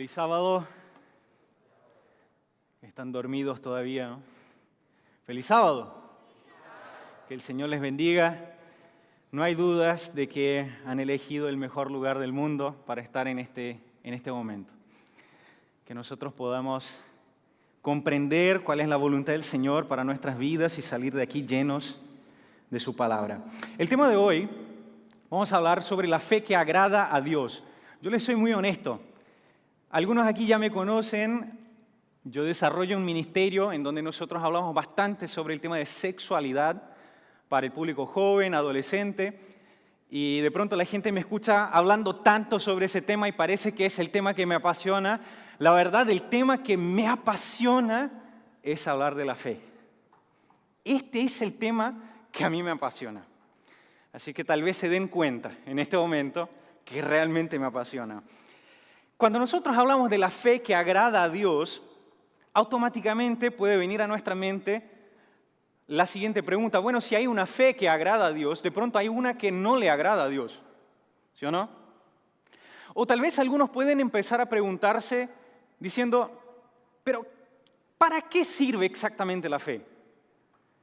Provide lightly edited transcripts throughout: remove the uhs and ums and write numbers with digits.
Feliz sábado. Están dormidos todavía, ¿no? Feliz sábado. Que el Señor les bendiga. No hay dudas de que han elegido el mejor lugar del mundo para estar en este momento. Que nosotros podamos comprender cuál es la voluntad del Señor para nuestras vidas y salir de aquí llenos de su palabra. El tema de hoy, vamos a hablar sobre la fe que agrada a Dios. Yo les soy muy honesto. Algunos aquí ya me conocen. Yo desarrollo un ministerio en donde nosotros hablamos bastante sobre el tema de sexualidad para el público joven, adolescente. Y de pronto la gente me escucha hablando tanto sobre ese tema y parece que es el tema que me apasiona. La verdad, el tema que me apasiona es hablar de la fe. Este es el tema que a mí me apasiona. Así que tal vez se den cuenta en este momento que realmente me apasiona. Cuando nosotros hablamos de la fe que agrada a Dios, automáticamente puede venir a nuestra mente la siguiente pregunta. Bueno, si hay una fe que agrada a Dios, de pronto hay una que no le agrada a Dios. ¿Sí o no? O tal vez algunos pueden empezar a preguntarse diciendo, pero ¿para qué sirve exactamente la fe?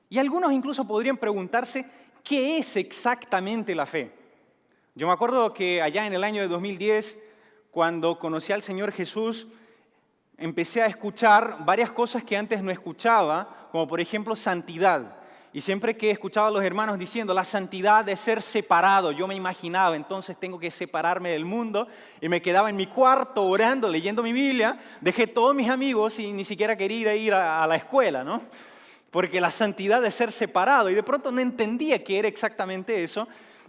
Y algunos incluso podrían preguntarse, ¿qué es exactamente la fe? Yo me acuerdo que allá en el año de 2010, cuando conocí al Señor Jesús, empecé a escuchar varias cosas que antes no escuchaba, como por ejemplo santidad. Y siempre que escuchaba a los hermanos diciendo la santidad de ser separado, yo me imaginaba, entonces tengo que separarme del mundo, y me quedaba en mi cuarto orando, leyendo mi Biblia, dejé todos mis amigos y ni siquiera quería ir a la escuela, ¿no? Porque la santidad de ser separado, y de pronto no entendía qué era exactamente eso,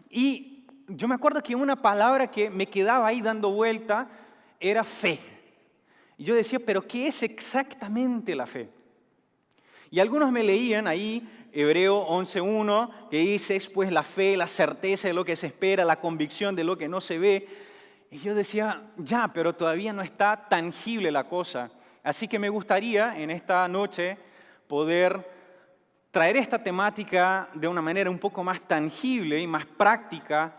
y yo me acuerdo que una palabra que me quedaba ahí dando vuelta era fe. Y yo decía, ¿pero qué es exactamente la fe? Y algunos me leían ahí Hebreo 11:1, que dice, es pues la fe, la certeza de lo que se espera, la convicción de lo que no se ve. Y yo decía, ya, pero todavía no está tangible la cosa. Así que me gustaría en esta noche poder traer esta temática de una manera un poco más tangible y más práctica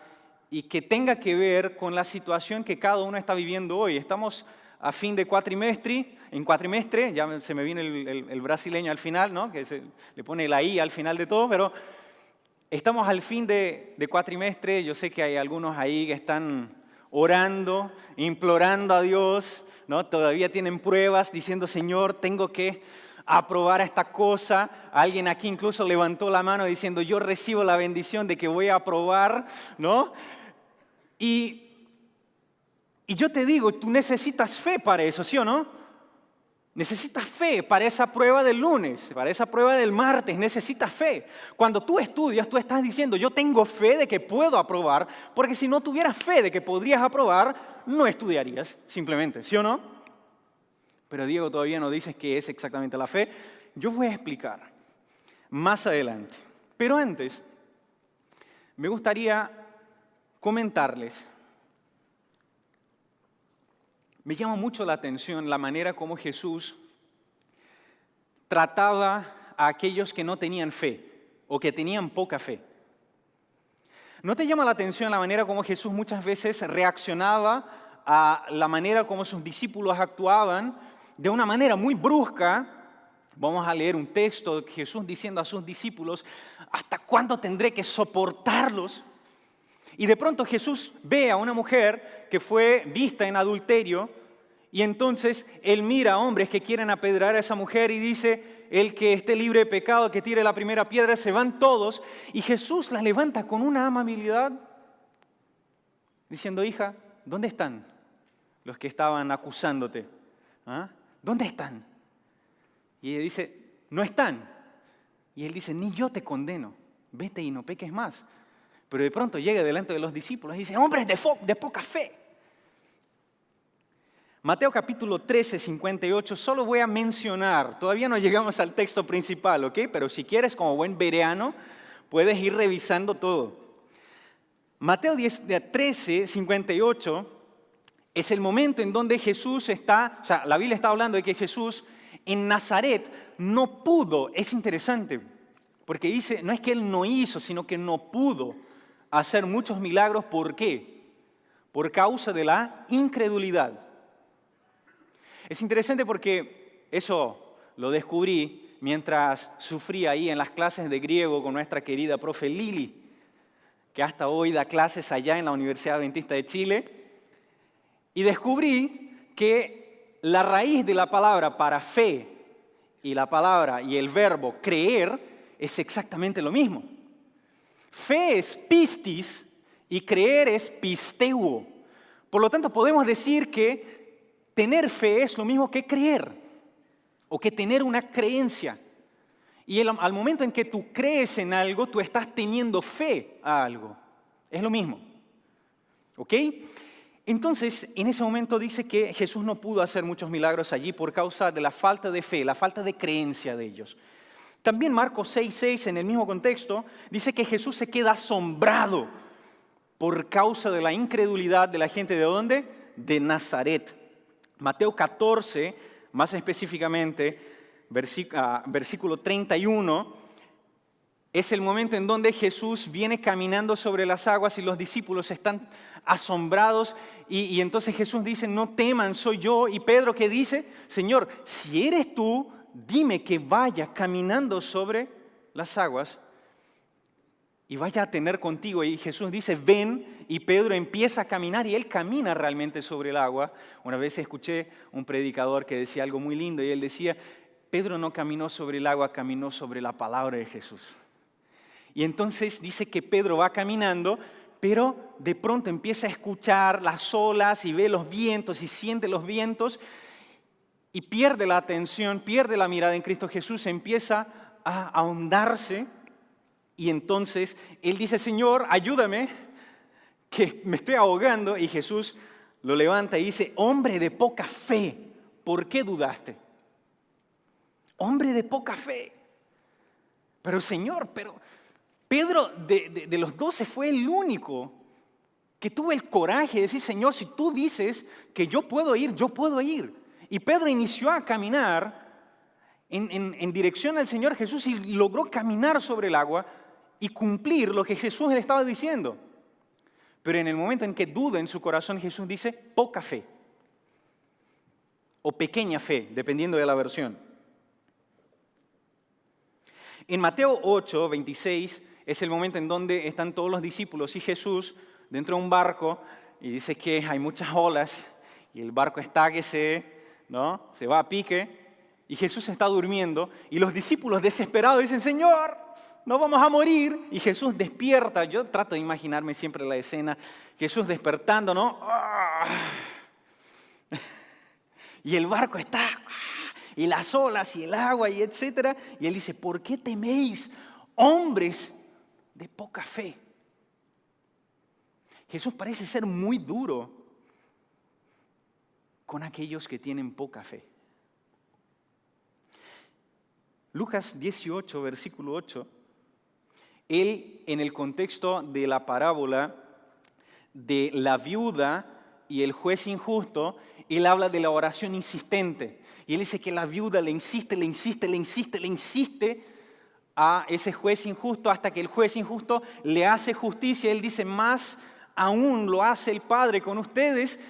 y que tenga que ver con la situación que cada uno está viviendo hoy. Estamos a fin de cuatrimestre, ya se me viene el brasileño al final, ¿no? Que le pone la I al final de todo, pero estamos al fin de cuatrimestre. Yo sé que hay algunos ahí que están orando, implorando a Dios, ¿no? Todavía tienen pruebas diciendo, Señor, tengo que aprobar esta cosa. Alguien aquí incluso levantó la mano diciendo, yo recibo la bendición de que voy a aprobar, ¿no? Y yo te digo, tú necesitas fe para eso, ¿sí o no? Necesitas fe para esa prueba del lunes, para esa prueba del martes, necesitas fe. Cuando tú estudias, tú estás diciendo, yo tengo fe de que puedo aprobar, porque si no tuvieras fe de que podrías aprobar, no estudiarías, simplemente, ¿sí o no? Pero Diego todavía no dices qué es exactamente la fe. Yo voy a explicar más adelante. Pero antes, me gustaría comentarles. Me llama mucho la atención la manera como Jesús trataba a aquellos que no tenían fe o que tenían poca fe. ¿No te llama la atención la manera como Jesús muchas veces reaccionaba a la manera como sus discípulos actuaban de una manera muy brusca? Vamos a leer un texto de Jesús diciendo a sus discípulos, ¿hasta cuándo tendré que soportarlos? Y de pronto Jesús ve a una mujer que fue vista en adulterio y entonces Él mira a hombres que quieren apedrear a esa mujer y dice, el que esté libre de pecado, que tire la primera piedra, se van todos. Y Jesús las levanta con una amabilidad diciendo, hija, ¿dónde están los que estaban acusándote? ¿Ah? ¿Dónde están? Y ella dice, no están. Y Él dice, ni yo te condeno, vete y no peques más. Pero de pronto llega delante de los discípulos y dice, hombres de poca fe. Mateo capítulo 13, 58, solo voy a mencionar, todavía no llegamos al texto principal, ¿ok? Pero si quieres, como buen bereano, puedes ir revisando todo. Mateo 13, 58 es el momento en donde Jesús está, o sea, la Biblia está hablando de que Jesús en Nazaret no pudo, es interesante, porque dice, no es que Él no hizo, sino que no pudo hacer muchos milagros. ¿Por qué? Por causa de la incredulidad. Es interesante porque eso lo descubrí mientras sufría ahí en las clases de griego con nuestra querida profe Lili, que hasta hoy da clases allá en la Universidad Adventista de Chile. Y descubrí que la raíz de la palabra para fe y la palabra y el verbo creer es exactamente lo mismo. Fe es pistis y creer es pisteuo. Por lo tanto, podemos decir que tener fe es lo mismo que creer o que tener una creencia. Y al momento en que tú crees en algo, tú estás teniendo fe a algo. Es lo mismo. ¿Ok? Entonces, en ese momento dice que Jesús no pudo hacer muchos milagros allí por causa de la falta de fe, la falta de creencia de ellos. También Marcos 6:6, en el mismo contexto, dice que Jesús se queda asombrado por causa de la incredulidad de la gente. ¿De dónde? De Nazaret. Mateo 14, más específicamente, versículo 31, es el momento en donde Jesús viene caminando sobre las aguas y los discípulos están asombrados y entonces Jesús dice, no teman, soy yo. Y Pedro, ¿qué dice? Señor, si eres tú, dime que vaya caminando sobre las aguas y vaya a tener contigo. Y Jesús dice, ven, y Pedro empieza a caminar y él camina realmente sobre el agua. Una vez escuché un predicador que decía algo muy lindo y él decía, Pedro no caminó sobre el agua, caminó sobre la palabra de Jesús. Y entonces dice que Pedro va caminando, pero de pronto empieza a escuchar las olas y ve los vientos y siente los vientos y pierde la atención, pierde la mirada en Cristo Jesús, empieza a ahondarse y entonces él dice, Señor, ayúdame, que me estoy ahogando. Y Jesús lo levanta y dice, hombre de poca fe, ¿por qué dudaste? Hombre de poca fe. Pero Señor, Pedro de los 12 fue el único que tuvo el coraje de decir, Señor, si tú dices que yo puedo ir, yo puedo ir. Y Pedro inició a caminar en dirección al Señor Jesús y logró caminar sobre el agua y cumplir lo que Jesús le estaba diciendo. Pero en el momento en que duda en su corazón, Jesús dice, poca fe. O pequeña fe, dependiendo de la versión. En Mateo 8, 26, es el momento en donde están todos los discípulos y Jesús dentro de un barco y dice que hay muchas olas y el barco está que se va a pique y Jesús está durmiendo y los discípulos desesperados dicen, Señor, no vamos a morir. Y Jesús despierta, yo trato de imaginarme siempre la escena, Jesús despertando, ¿no? Y el barco está, y las olas y el agua y etcétera. Y él dice, ¿por qué teméis, hombres de poca fe? Jesús parece ser muy duro con aquellos que tienen poca fe. Lucas 18, versículo 8, él en el contexto de la parábola de la viuda y el juez injusto, él habla de la oración insistente. Y él dice que la viuda le insiste a ese juez injusto hasta que el juez injusto le hace justicia. Él dice, más aún lo hace el Padre con ustedes,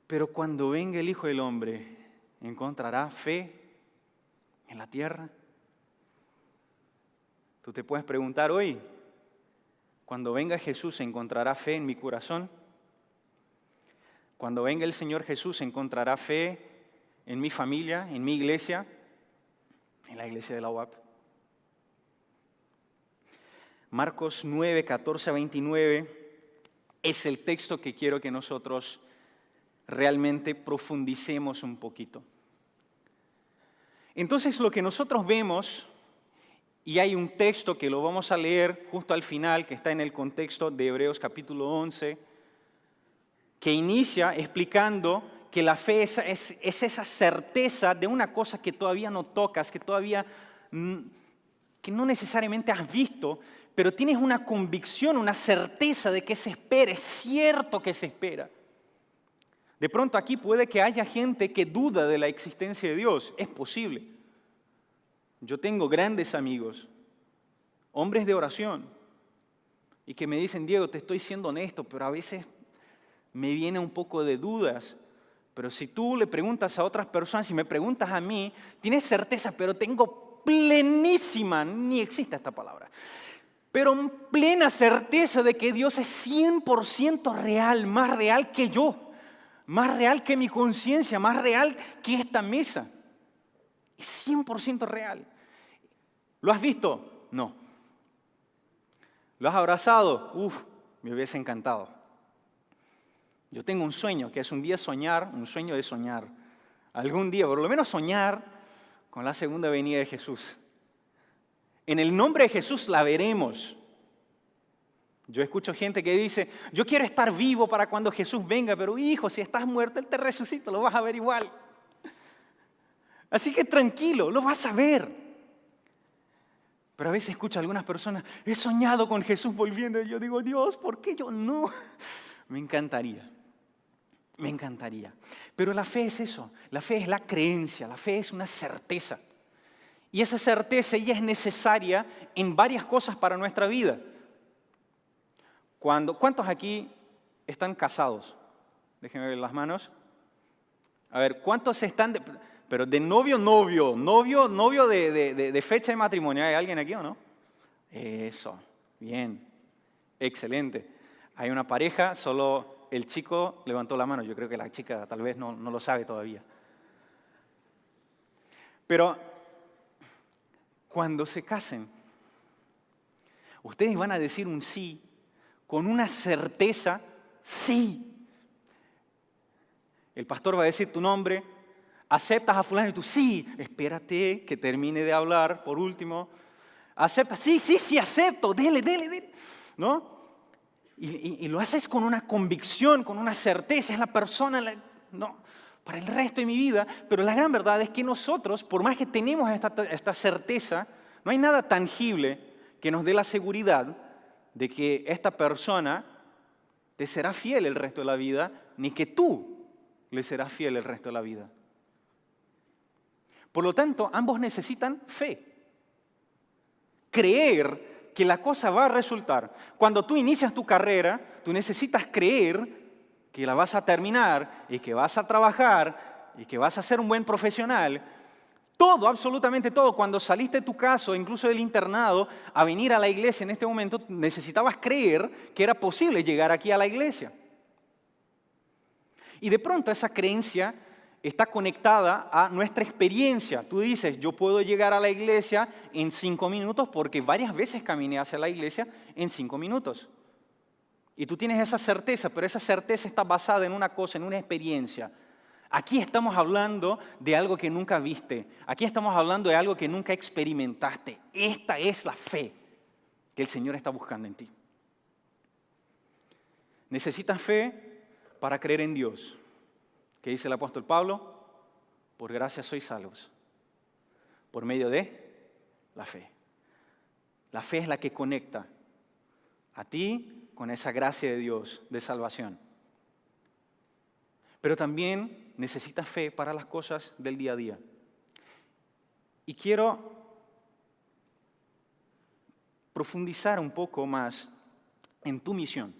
pero cuando venga el Hijo del Hombre, ¿encontrará fe en la tierra? Tú te puedes preguntar hoy, cuando venga Jesús, ¿encontrará fe en mi corazón? Cuando venga el Señor Jesús, ¿encontrará fe en mi familia, en mi iglesia, en la iglesia de la UAP? Marcos 9, 14 a 29 es el texto que quiero que nosotros realmente profundicemos un poquito. Entonces, lo que nosotros vemos, y hay un texto que lo vamos a leer justo al final, que está en el contexto de Hebreos capítulo 11, que inicia explicando que la fe es esa certeza de una cosa que todavía no tocas, que no necesariamente has visto, pero tienes una convicción, una certeza de que se espera, es cierto que se espera. De pronto aquí puede que haya gente que duda de la existencia de Dios, es posible. Yo tengo grandes amigos, hombres de oración, y que me dicen, Diego, te estoy siendo honesto, pero a veces me viene un poco de dudas, Pero si tú le preguntas a otras personas, si me preguntas a mí, tienes certeza, pero tengo plenísima, ni existe esta palabra, pero plena certeza de que Dios es 100% real, más real que yo, más real que mi conciencia, más real que esta mesa. Es 100% real. ¿Lo has visto? No. ¿Lo has abrazado? Uf, me hubiese encantado. Yo tengo un sueño, que es un día soñar, un sueño de soñar. Algún día, por lo menos soñar con la segunda venida de Jesús. En el nombre de Jesús la veremos. Yo escucho gente que dice, yo quiero estar vivo para cuando Jesús venga, pero hijo, si estás muerto, Él te resucita, lo vas a ver igual. Así que tranquilo, lo vas a ver. Pero a veces escucho a algunas personas, he soñado con Jesús volviendo, y yo digo, Dios, ¿por qué yo no? Me encantaría. Me encantaría. Pero la fe es eso, la fe es la creencia, la fe es una certeza. Y esa certeza ya es necesaria en varias cosas para nuestra vida. ¿Cuántos aquí están casados? Déjenme ver las manos. A ver, ¿cuántos están, pero de novio de fecha de matrimonio? ¿Hay alguien aquí o no? Eso, bien, excelente. Hay una pareja, solo el chico levantó la mano. Yo creo que la chica tal vez no lo sabe todavía. Pero cuando se casen, ustedes van a decir un sí con una certeza, sí. El pastor va a decir tu nombre, aceptas a fulano y tú, sí, espérate que termine de hablar, por último. Aceptas, sí, acepto, dele, ¿no? Y lo haces con una convicción, con una certeza, es la persona, no, para el resto de mi vida. Pero la gran verdad es que nosotros, por más que tenemos esta certeza, no hay nada tangible que nos dé la seguridad de que esta persona te será fiel el resto de la vida, ni que tú le serás fiel el resto de la vida. Por lo tanto, ambos necesitan fe. Creer que la cosa va a resultar. Cuando tú inicias tu carrera, tú necesitas creer que la vas a terminar y que vas a trabajar y que vas a ser un buen profesional. Todo, absolutamente todo. Cuando saliste de tu casa, incluso del internado, a venir a la iglesia en este momento, necesitabas creer que era posible llegar aquí a la iglesia. Y de pronto esa creencia está conectada a nuestra experiencia. Tú dices, yo puedo llegar a la iglesia en 5 minutos porque varias veces caminé hacia la iglesia en 5 minutos. Y tú tienes esa certeza, pero esa certeza está basada en una cosa, en una experiencia. Aquí estamos hablando de algo que nunca viste. Aquí estamos hablando de algo que nunca experimentaste. Esta es la fe que el Señor está buscando en ti. Necesitas fe para creer en Dios. ¿Qué dice el apóstol Pablo? Por gracia sois salvos. Por medio de la fe. La fe es la que conecta a ti con esa gracia de Dios de salvación. Pero también necesitas fe para las cosas del día a día. Y quiero profundizar un poco más en tu misión.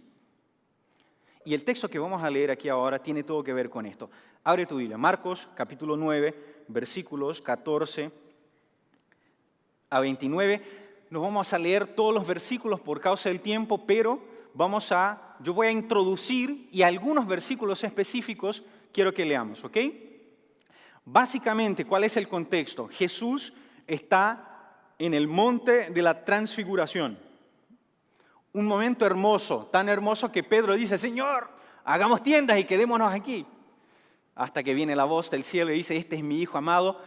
Y el texto que vamos a leer aquí ahora tiene todo que ver con esto. Abre tu Biblia, Marcos capítulo 9, versículos 14 a 29. No vamos a leer todos los versículos por causa del tiempo, pero yo voy a introducir y algunos versículos específicos quiero que leamos, ¿ok? Básicamente, ¿cuál es el contexto? Jesús está en el monte de la transfiguración. Un momento hermoso, tan hermoso que Pedro dice, Señor, hagamos tiendas y quedémonos aquí. Hasta que viene la voz del cielo y dice, este es mi Hijo amado.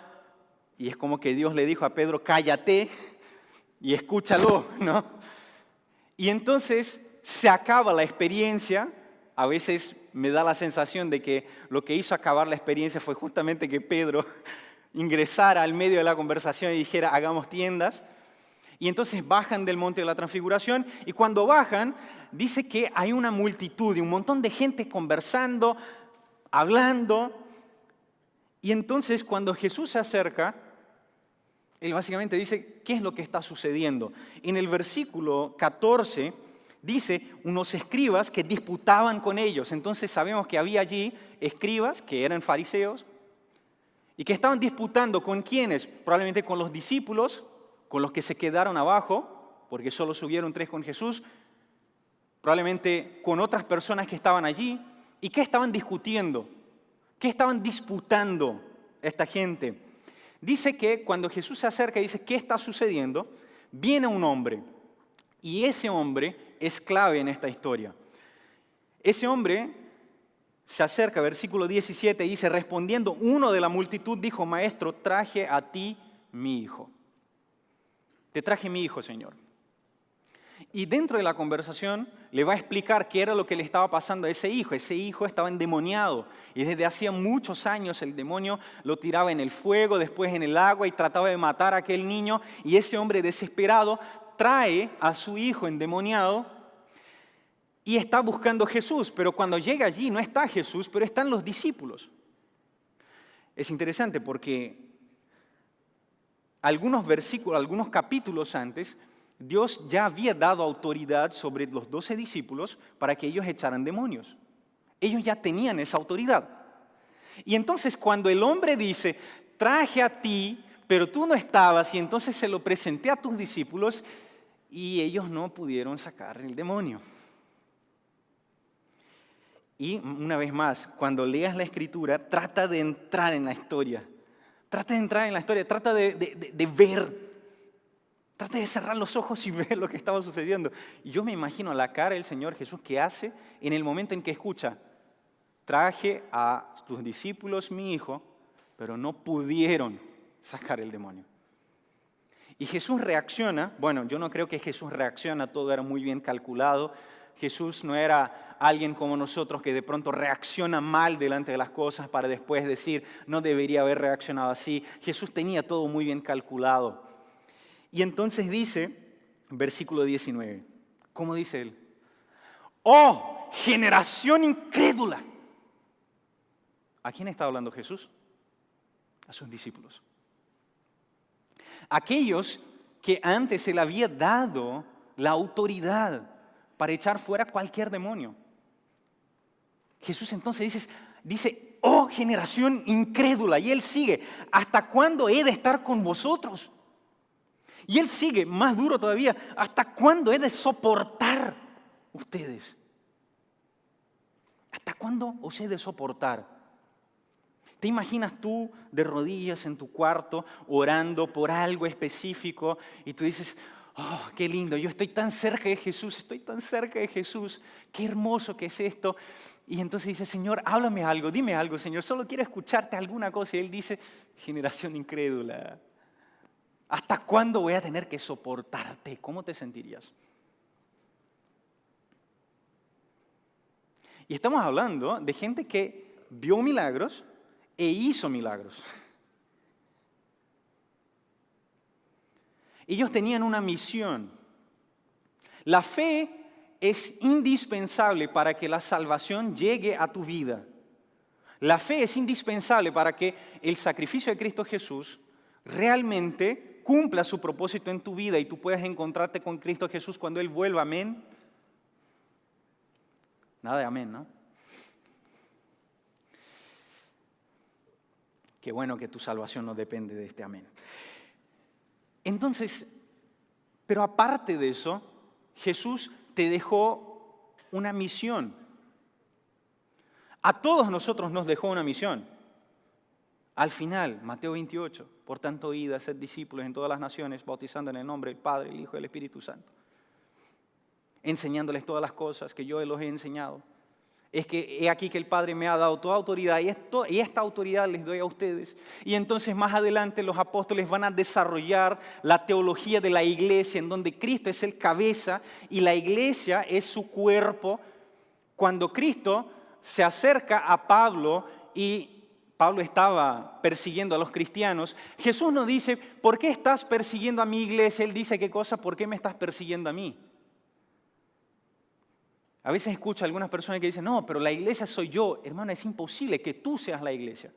Y es como que Dios le dijo a Pedro, cállate y escúchalo, ¿no? Y entonces se acaba la experiencia. A veces me da la sensación de que lo que hizo acabar la experiencia fue justamente que Pedro ingresara al medio de la conversación y dijera, hagamos tiendas. Y entonces bajan del monte de la transfiguración y cuando bajan, dice que hay una multitud y un montón de gente conversando, hablando. Y entonces cuando Jesús se acerca, Él básicamente dice, ¿qué es lo que está sucediendo? En el versículo 14 dice unos escribas que disputaban con ellos. Entonces sabemos que había allí escribas que eran fariseos y que estaban disputando con quiénes, probablemente con los discípulos, con los que se quedaron abajo, porque solo subieron 3 con Jesús, probablemente con otras personas que estaban allí. ¿Y qué estaban discutiendo? ¿Qué estaban disputando esta gente? Dice que cuando Jesús se acerca y dice, ¿qué está sucediendo? Viene un hombre, y ese hombre es clave en esta historia. Ese hombre se acerca, versículo 17, y dice, respondiendo uno de la multitud, dijo, Maestro, traje a ti mi hijo. Te traje mi hijo, Señor. Y dentro de la conversación le va a explicar qué era lo que le estaba pasando a ese hijo. Ese hijo estaba endemoniado y desde hacía muchos años el demonio lo tiraba en el fuego, después en el agua y trataba de matar a aquel niño. Y ese hombre desesperado trae a su hijo endemoniado y está buscando a Jesús. Pero cuando llega allí no está Jesús, pero están los discípulos. Es interesante porque algunos versículos, algunos capítulos antes, Dios ya había dado autoridad sobre los 12 discípulos para que ellos echaran demonios. Ellos ya tenían esa autoridad. Y entonces cuando el hombre dice, traje a ti, pero tú no estabas, y entonces se lo presenté a tus discípulos, y ellos no pudieron sacar el demonio. Y una vez más, cuando leas la Escritura, trata de entrar en la historia. Trata de entrar en la historia, trata de ver. Trata de cerrar los ojos y ver lo que estaba sucediendo. Y yo me imagino la cara del Señor Jesús que hace en el momento en que escucha, traje a tus discípulos mi hijo, pero no pudieron sacar el demonio. Y Jesús reacciona, bueno, yo no creo que Jesús reacciona, todo era muy bien calculado. Jesús no era alguien como nosotros que de pronto reacciona mal delante de las cosas para después decir, no debería haber reaccionado así. Jesús tenía todo muy bien calculado. Y entonces dice, versículo 19, ¿cómo dice él? ¡Oh, generación incrédula! ¿A quién está hablando Jesús? A sus discípulos. Aquellos que antes él había dado la autoridad para echar fuera cualquier demonio. Jesús entonces dice, ¡oh, generación incrédula! Y él sigue, ¿hasta cuándo he de estar con vosotros? Y él sigue, más duro todavía, ¿hasta cuándo he de soportar ustedes? ¿Hasta cuándo os he de soportar? ¿Te imaginas tú de rodillas en tu cuarto orando por algo específico y tú dices, oh, qué lindo, yo estoy tan cerca de Jesús, estoy tan cerca de Jesús, qué hermoso que es esto? Y entonces dice, Señor, háblame algo, dime algo, Señor, solo quiero escucharte alguna cosa. Y él dice, generación incrédula. ¿Hasta cuándo voy a tener que soportarte? ¿Cómo te sentirías? Y estamos hablando de gente que vio milagros e hizo milagros. Ellos tenían una misión. La fe es indispensable para que la salvación llegue a tu vida. La fe es indispensable para que el sacrificio de Cristo Jesús realmente cumpla su propósito en tu vida y tú puedas encontrarte con Cristo Jesús cuando Él vuelva. Amén. Nada de amén, ¿no? Qué bueno que tu salvación no depende de este amén. Entonces, pero aparte de eso, Jesús te dejó una misión. A todos nosotros nos dejó una misión. Al final, Mateo 28, por tanto, id a ser discípulos en todas las naciones, bautizando en el nombre del Padre, el Hijo y el Espíritu Santo, enseñándoles todas las cosas que yo los he enseñado. Es que he aquí que el Padre me ha dado toda autoridad y esta autoridad les doy a ustedes. Y entonces más adelante los apóstoles van a desarrollar la teología de la iglesia, en donde Cristo es el cabeza y la iglesia es su cuerpo. Cuando Cristo se acerca a Pablo y Pablo estaba persiguiendo a los cristianos, Jesús no dice, ¿por qué estás persiguiendo a mi iglesia? Él dice, ¿qué cosa? ¿Por qué me estás persiguiendo a mí? A veces escucho a algunas personas que dicen, no, pero la iglesia soy yo. Hermano, es imposible que tú seas la iglesia.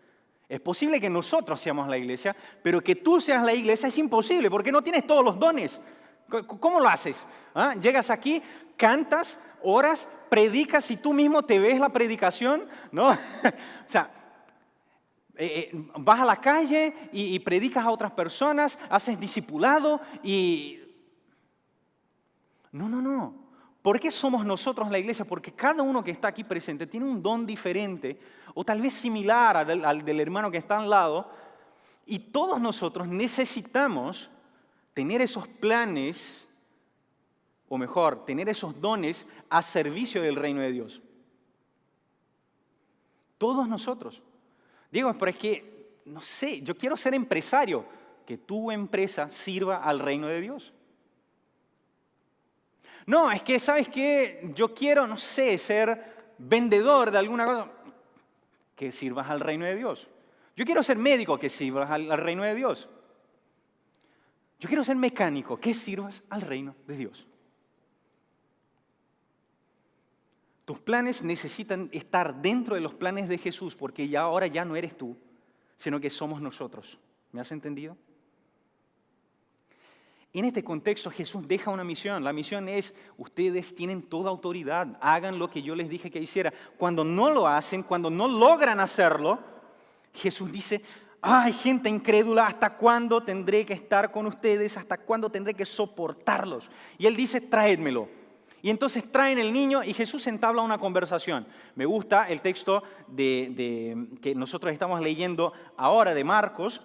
Es posible que nosotros seamos la iglesia, pero que tú seas la iglesia es imposible porque no tienes todos los dones ¿Cómo lo haces? ¿Ah? Llegas aquí, cantas, oras, predicas y tú mismo te ves la predicación, ¿no? O sea, vas a la calle y predicas a otras personas, haces discipulado y... No. ¿Por qué somos nosotros la iglesia? Porque cada uno que está aquí presente tiene un don diferente o tal vez similar al del hermano que está al lado y todos nosotros necesitamos tener esos planes, o mejor, tener esos dones a servicio del reino de Dios. Todos nosotros. Digo, pero es que, no sé, yo quiero ser empresario, que tu empresa sirva al reino de Dios. No, es que, ¿sabes qué? Yo quiero, no sé, ser vendedor de alguna cosa, que sirvas al reino de Dios. Yo quiero ser médico, que sirvas al reino de Dios. Yo quiero ser mecánico, que sirvas al reino de Dios. Tus planes necesitan estar dentro de los planes de Jesús, porque ya ahora ya no eres tú, sino que somos nosotros. ¿Me has entendido? En este contexto Jesús deja una misión. La misión es, ustedes tienen toda autoridad, hagan lo que yo les dije que hiciera. Cuando no lo hacen, cuando no logran hacerlo, Jesús dice, ay, gente incrédula, ¿hasta cuándo tendré que estar con ustedes? ¿Hasta cuándo tendré que soportarlos? Y Él dice, tráedmelo. Y entonces traen el niño y Jesús entabla una conversación. Me gusta el texto que nosotros estamos leyendo ahora de Marcos,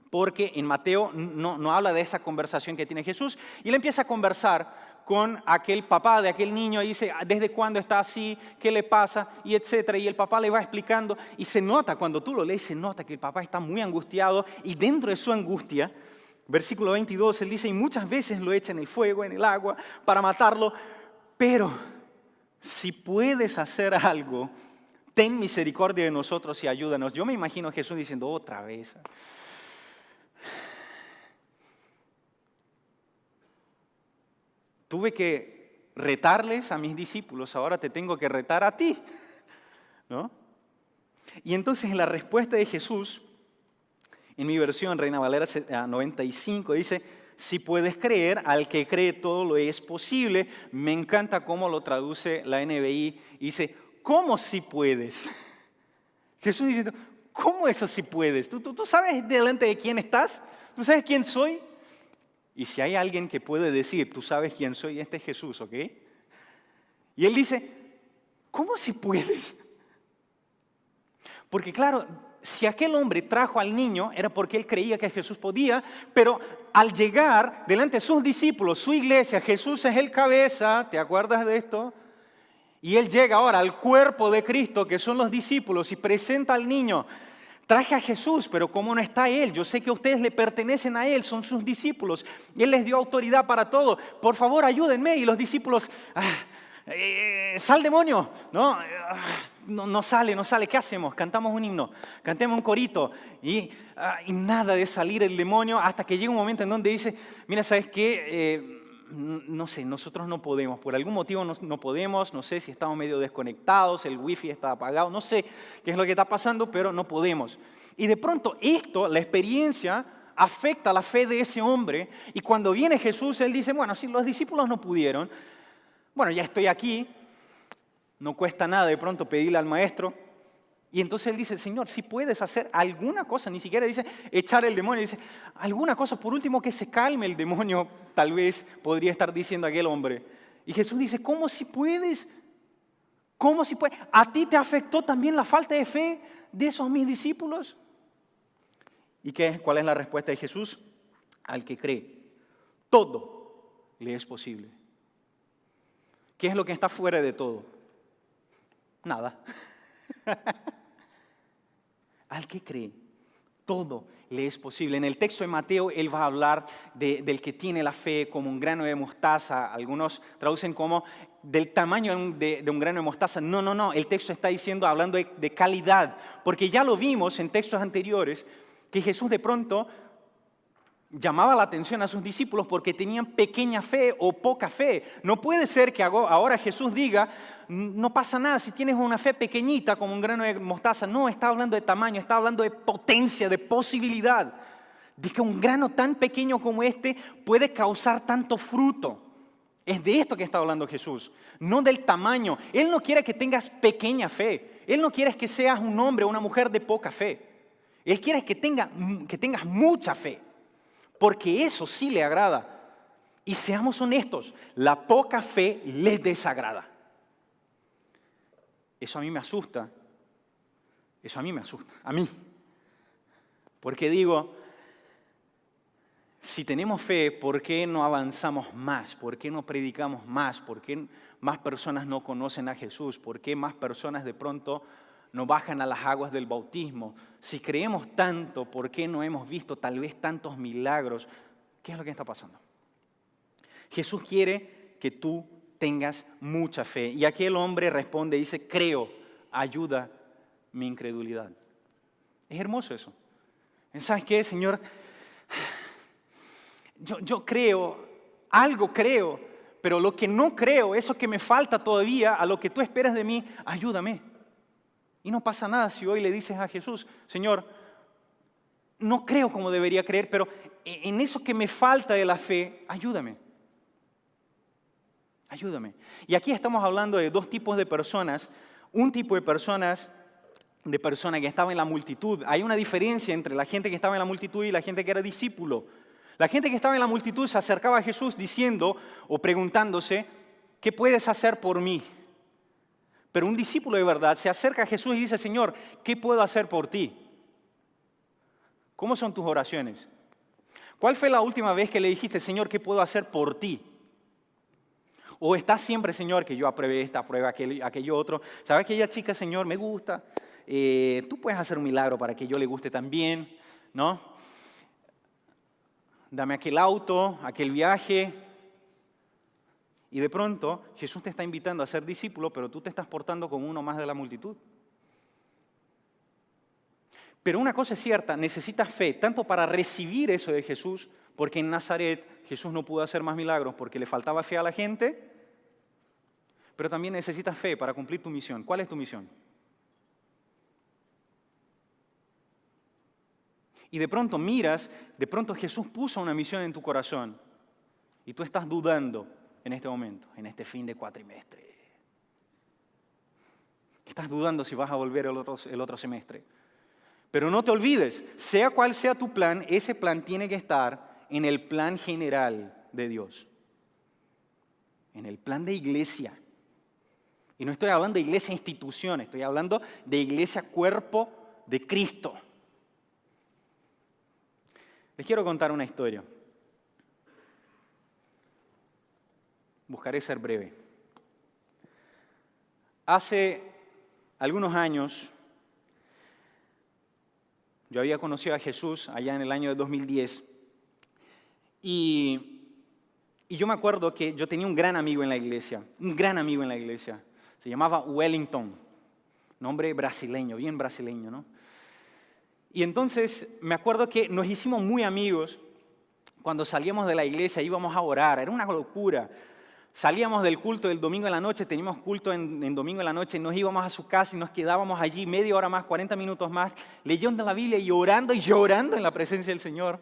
porque en Mateo no habla de esa conversación que tiene Jesús. Y él empieza a conversar con aquel papá de aquel niño y dice, ¿desde cuándo está así? ¿Qué le pasa? Y etcétera. Y el papá le va explicando y se nota, cuando tú lo lees, se nota que el papá está muy angustiado y dentro de su angustia, versículo 22, él dice, y muchas veces lo echa en el fuego, en el agua, para matarlo, pero si puedes hacer algo, ten misericordia de nosotros y ayúdanos. Yo me imagino a Jesús diciendo, otra vez. Tuve que retarles a mis discípulos, ahora te tengo que retar a ti, ¿no? Y entonces la respuesta de Jesús, en mi versión Reina Valera 95, dice, si puedes creer, al que cree todo lo es posible. Me encanta cómo lo traduce la NBI, dice, ¿cómo si puedes? Jesús dice, ¿cómo eso si puedes? ¿Tú sabes delante de quién estás? ¿Tú sabes quién soy? Y si hay alguien que puede decir, tú sabes quién soy, este es Jesús, ¿ok? Y él dice, ¿cómo si puedes? Porque claro, si aquel hombre trajo al niño era porque él creía que Jesús podía, pero al llegar delante de sus discípulos, su iglesia, Jesús es el cabeza, ¿te acuerdas de esto? Y él llega ahora al cuerpo de Cristo, que son los discípulos, y presenta al niño. Traje a Jesús, pero ¿cómo no está Él? Yo sé que ustedes le pertenecen a Él, son sus discípulos. Y Él les dio autoridad para todo. Por favor, ayúdenme. Y los discípulos, sal demonio. No sale. ¿Qué hacemos? Cantamos un himno, cantemos un corito. Y nada de salir el demonio hasta que llega un momento en donde dice, mira, ¿sabes qué? No sé, nosotros no podemos, por algún motivo no podemos, no sé si estamos medio desconectados, el wifi está apagado, no sé qué es lo que está pasando, pero no podemos. Y de pronto la experiencia afecta la fe de ese hombre y cuando viene Jesús, él dice, bueno, si los discípulos no pudieron, bueno, ya estoy aquí, no cuesta nada de pronto pedirle al maestro. Y entonces él dice, Señor, si puedes hacer alguna cosa, ni siquiera dice echar el demonio, dice alguna cosa, por último que se calme el demonio, tal vez podría estar diciendo aquel hombre. Y Jesús dice, ¿cómo si puedes? ¿Cómo si puedes? ¿A ti te afectó también la falta de fe de esos mis discípulos? ¿Y cuál es la respuesta de Jesús? Al que cree, todo le es posible. ¿Qué es lo que está fuera de todo? Nada. Al que cree, todo le es posible. En el texto de Mateo, él va a hablar del que tiene la fe como un grano de mostaza. Algunos traducen como del tamaño de un grano de mostaza. No. El texto está hablando de calidad. Porque ya lo vimos en textos anteriores, que Jesús de pronto llamaba la atención a sus discípulos porque tenían pequeña fe o poca fe. No puede ser que ahora Jesús diga, no pasa nada si tienes una fe pequeñita como un grano de mostaza. No, está hablando de tamaño, está hablando de potencia, de posibilidad, de que un grano tan pequeño como este puede causar tanto fruto. Es de esto que está hablando Jesús, no del tamaño. Él no quiere que tengas pequeña fe. Él no quiere que seas un hombre o una mujer de poca fe. Él quiere que tengas mucha fe, porque eso sí le agrada. Y seamos honestos, la poca fe les desagrada. Eso a mí me asusta. Eso a mí me asusta, a mí. Porque digo, si tenemos fe, ¿por qué no avanzamos más? ¿Por qué no predicamos más? ¿Por qué más personas no conocen a Jesús? ¿Por qué más personas de pronto no bajan a las aguas del bautismo? Si creemos tanto, ¿por qué no hemos visto tal vez tantos milagros? ¿Qué es lo que está pasando? Jesús quiere que tú tengas mucha fe. Y aquel hombre responde y dice, creo, ayuda mi incredulidad. Es hermoso eso. ¿Sabes qué, Señor? Yo creo, algo creo, pero lo que no creo, eso que me falta todavía, a lo que tú esperas de mí, ayúdame. Y no pasa nada si hoy le dices a Jesús, Señor, no creo como debería creer, pero en eso que me falta de la fe, ayúdame. Ayúdame. Y aquí estamos hablando de dos tipos de personas. Un tipo de persona que estaba en la multitud. Hay una diferencia entre la gente que estaba en la multitud y la gente que era discípulo. La gente que estaba en la multitud se acercaba a Jesús diciendo o preguntándose, ¿qué puedes hacer por mí? Pero un discípulo de verdad se acerca a Jesús y dice, Señor, ¿qué puedo hacer por ti? ¿Cómo son tus oraciones? ¿Cuál fue la última vez que le dijiste, Señor, ¿qué puedo hacer por ti? O estás siempre, Señor, que yo apruebe esta, apruebe aquello otro. ¿Sabes aquella chica, Señor, me gusta? Tú puedes hacer un milagro para que yo le guste también, ¿no? Dame aquel auto, aquel viaje. Y de pronto Jesús te está invitando a ser discípulo, pero tú te estás portando como uno más de la multitud. Pero una cosa es cierta, necesitas fe, tanto para recibir eso de Jesús, porque en Nazaret Jesús no pudo hacer más milagros porque le faltaba fe a la gente, pero también necesitas fe para cumplir tu misión. ¿Cuál es tu misión? Y de pronto miras, de pronto Jesús puso una misión en tu corazón y tú estás dudando en este momento, en este fin de cuatrimestre. Estás dudando si vas a volver el otro semestre. Pero no te olvides, sea cual sea tu plan, ese plan tiene que estar en el plan general de Dios. En el plan de iglesia. Y no estoy hablando de iglesia institución, estoy hablando de iglesia cuerpo de Cristo. Les quiero contar una historia. Buscaré ser breve. Hace algunos años, yo había conocido a Jesús allá en el año de 2010 y yo me acuerdo que yo tenía un gran amigo en la iglesia, se llamaba Wellington, nombre brasileño, bien brasileño, ¿no? Y entonces me acuerdo que nos hicimos muy amigos cuando salíamos de la iglesia, íbamos a orar, era una locura. Salíamos del culto del domingo en la noche, teníamos culto en domingo en la noche, nos íbamos a su casa y nos quedábamos allí media hora más, 40 minutos más, leyendo la Biblia y orando en la presencia del Señor.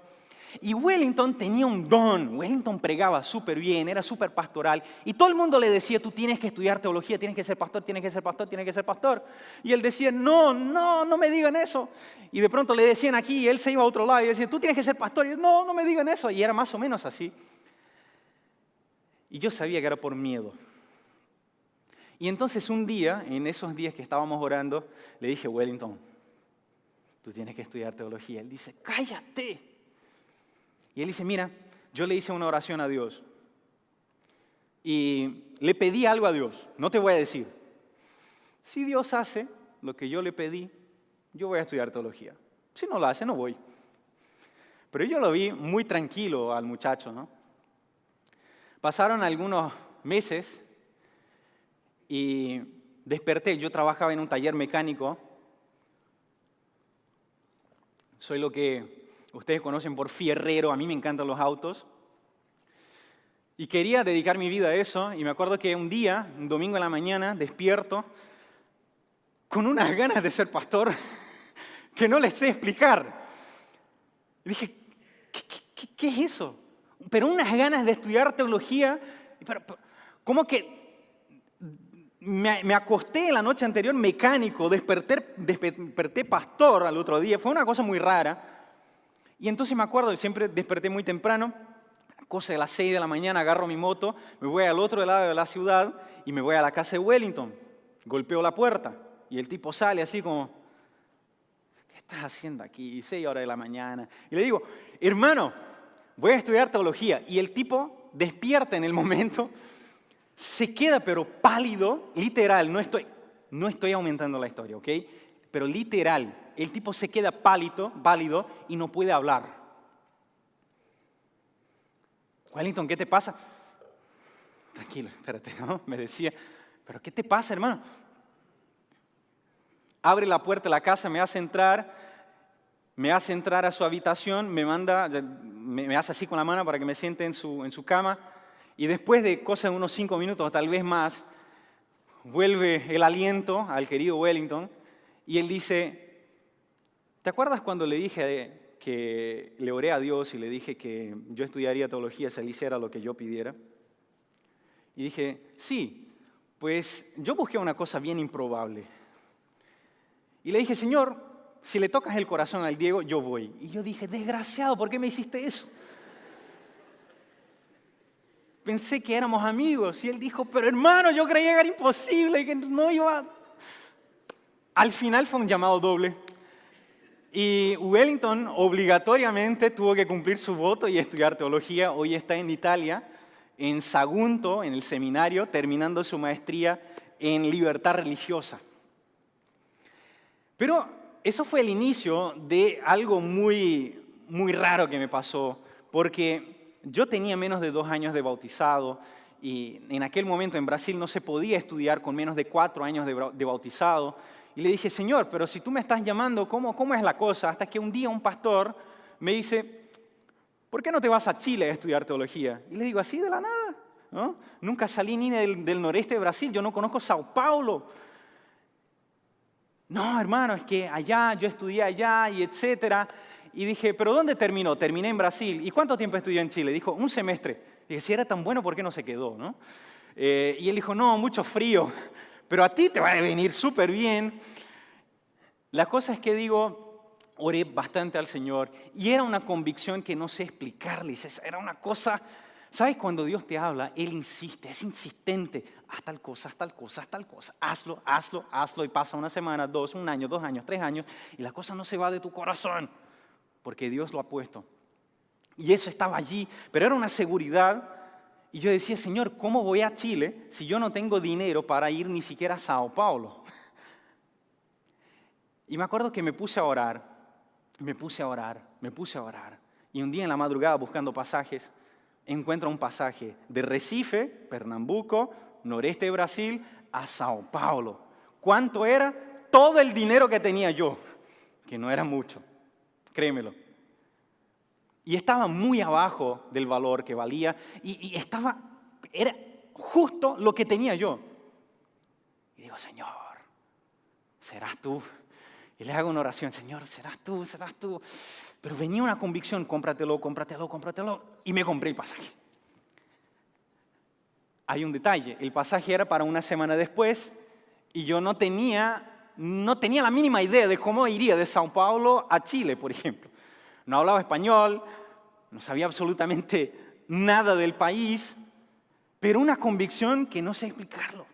Y Wellington tenía un don, Wellington pregaba súper bien, era súper pastoral, y todo el mundo le decía, tú tienes que estudiar teología, tienes que ser pastor, tienes que ser pastor, tienes que ser pastor. Y él decía, no me digan eso. Y de pronto le decían aquí, y él se iba a otro lado y decía, tú tienes que ser pastor, y él, no me digan eso. Y era más o menos así. Y yo sabía que era por miedo. Y entonces un día, en esos días que estábamos orando, le dije, Wellington, tú tienes que estudiar teología. Él dice, cállate. Y él dice, mira, yo le hice una oración a Dios. Y le pedí algo a Dios, no te voy a decir. Si Dios hace lo que yo le pedí, yo voy a estudiar teología. Si no lo hace, no voy. Pero yo lo vi muy tranquilo al muchacho, ¿no? Pasaron algunos meses y desperté. Yo trabajaba en un taller mecánico. Soy lo que ustedes conocen por fierrero. A mí me encantan los autos. Y quería dedicar mi vida a eso. Y me acuerdo que un día, un domingo en la mañana, despierto con unas ganas de ser pastor que no les sé explicar. Y dije, ¿Qué es eso? Pero unas ganas de estudiar teología, pero ¿cómo que me acosté la noche anterior mecánico, desperté pastor al otro día? Fue una cosa muy rara. Y entonces me acuerdo, siempre desperté muy temprano, cosa de las 6 de la mañana, agarro mi moto, me voy al otro lado de la ciudad y me voy a la casa de Wellington. Golpeo la puerta y el tipo sale así como, ¿qué estás haciendo aquí? 6 horas de la mañana. Y le digo, hermano, voy a estudiar teología. Y el tipo despierta en el momento, se queda pero pálido, literal, no estoy aumentando la historia, ¿ok? Pero literal, el tipo se queda pálido y no puede hablar. Wellington, ¿qué te pasa? Tranquilo, espérate, ¿no? Me decía, ¿pero qué te pasa, hermano? Abre la puerta de la casa, me hace entrar a su habitación, me hace así con la mano para que me siente en su cama, y después de cosas de unos 5 minutos o tal vez más, vuelve el aliento al querido Wellington, y él dice, ¿te acuerdas cuando le dije que le oré a Dios y le dije que yo estudiaría teología si él hiciera lo que yo pidiera? Y dije, sí, pues yo busqué una cosa bien improbable. Y le dije, Señor, si le tocas el corazón al Diego, yo voy. Y yo dije, desgraciado, ¿por qué me hiciste eso? Pensé que éramos amigos. Y él dijo, pero hermano, yo creía que era imposible, que no iba. Al final fue un llamado doble. Y Wellington obligatoriamente tuvo que cumplir su voto y estudiar teología. Hoy está en Italia, en Sagunto, en el seminario, terminando su maestría en libertad religiosa. Pero eso fue el inicio de algo muy raro que me pasó, porque yo tenía menos de 2 años de bautizado y en aquel momento en Brasil no se podía estudiar con menos de 4 años de bautizado. Y le dije, Señor, pero si tú me estás llamando, ¿cómo es la cosa? Hasta que un día un pastor me dice, ¿por qué no te vas a Chile a estudiar teología? Y le digo, así de la nada, ¿no? Nunca salí ni del noreste de Brasil, yo no conozco Sao Paulo. No, hermano, es que allá, yo estudié allá y etcétera. Y dije, ¿pero dónde terminó? Terminé en Brasil. ¿Y cuánto tiempo estudió en Chile? Dijo, 1 semestre. Dije, si era tan bueno, ¿por qué no se quedó, no? Y él dijo, no, mucho frío, pero a ti te va a venir súper bien. La cosa es que digo, oré bastante al Señor y era una convicción que no sé explicarles. Era una cosa, ¿sabes? Cuando Dios te habla, Él insiste, es insistente. Haz tal cosa, haz tal cosa, haz tal cosa. Hazlo. Y pasa 1 semana, 2, 1 año, 2 años, 3 años y la cosa no se va de tu corazón porque Dios lo ha puesto. Y eso estaba allí, pero era una seguridad. Y yo decía, Señor, ¿cómo voy a Chile si yo no tengo dinero para ir ni siquiera a Sao Paulo? Y me acuerdo que me puse a orar. Y un día en la madrugada buscando pasajes, encuentro un pasaje de Recife, Pernambuco, noreste de Brasil, a Sao Paulo. ¿Cuánto era? Todo el dinero que tenía yo, que no era mucho, créemelo. Y estaba muy abajo del valor que valía y era justo lo que tenía yo. Y digo, Señor, ¿serás tú? Y le hago una oración, Señor, ¿serás tú? Pero venía una convicción, cómpratelo. Y me compré el pasaje. Hay un detalle, el pasaje era para 1 semana después y yo no tenía la mínima idea de cómo iría de Sao Paulo a Chile, por ejemplo. No hablaba español, no sabía absolutamente nada del país, pero una convicción que no sé explicarlo.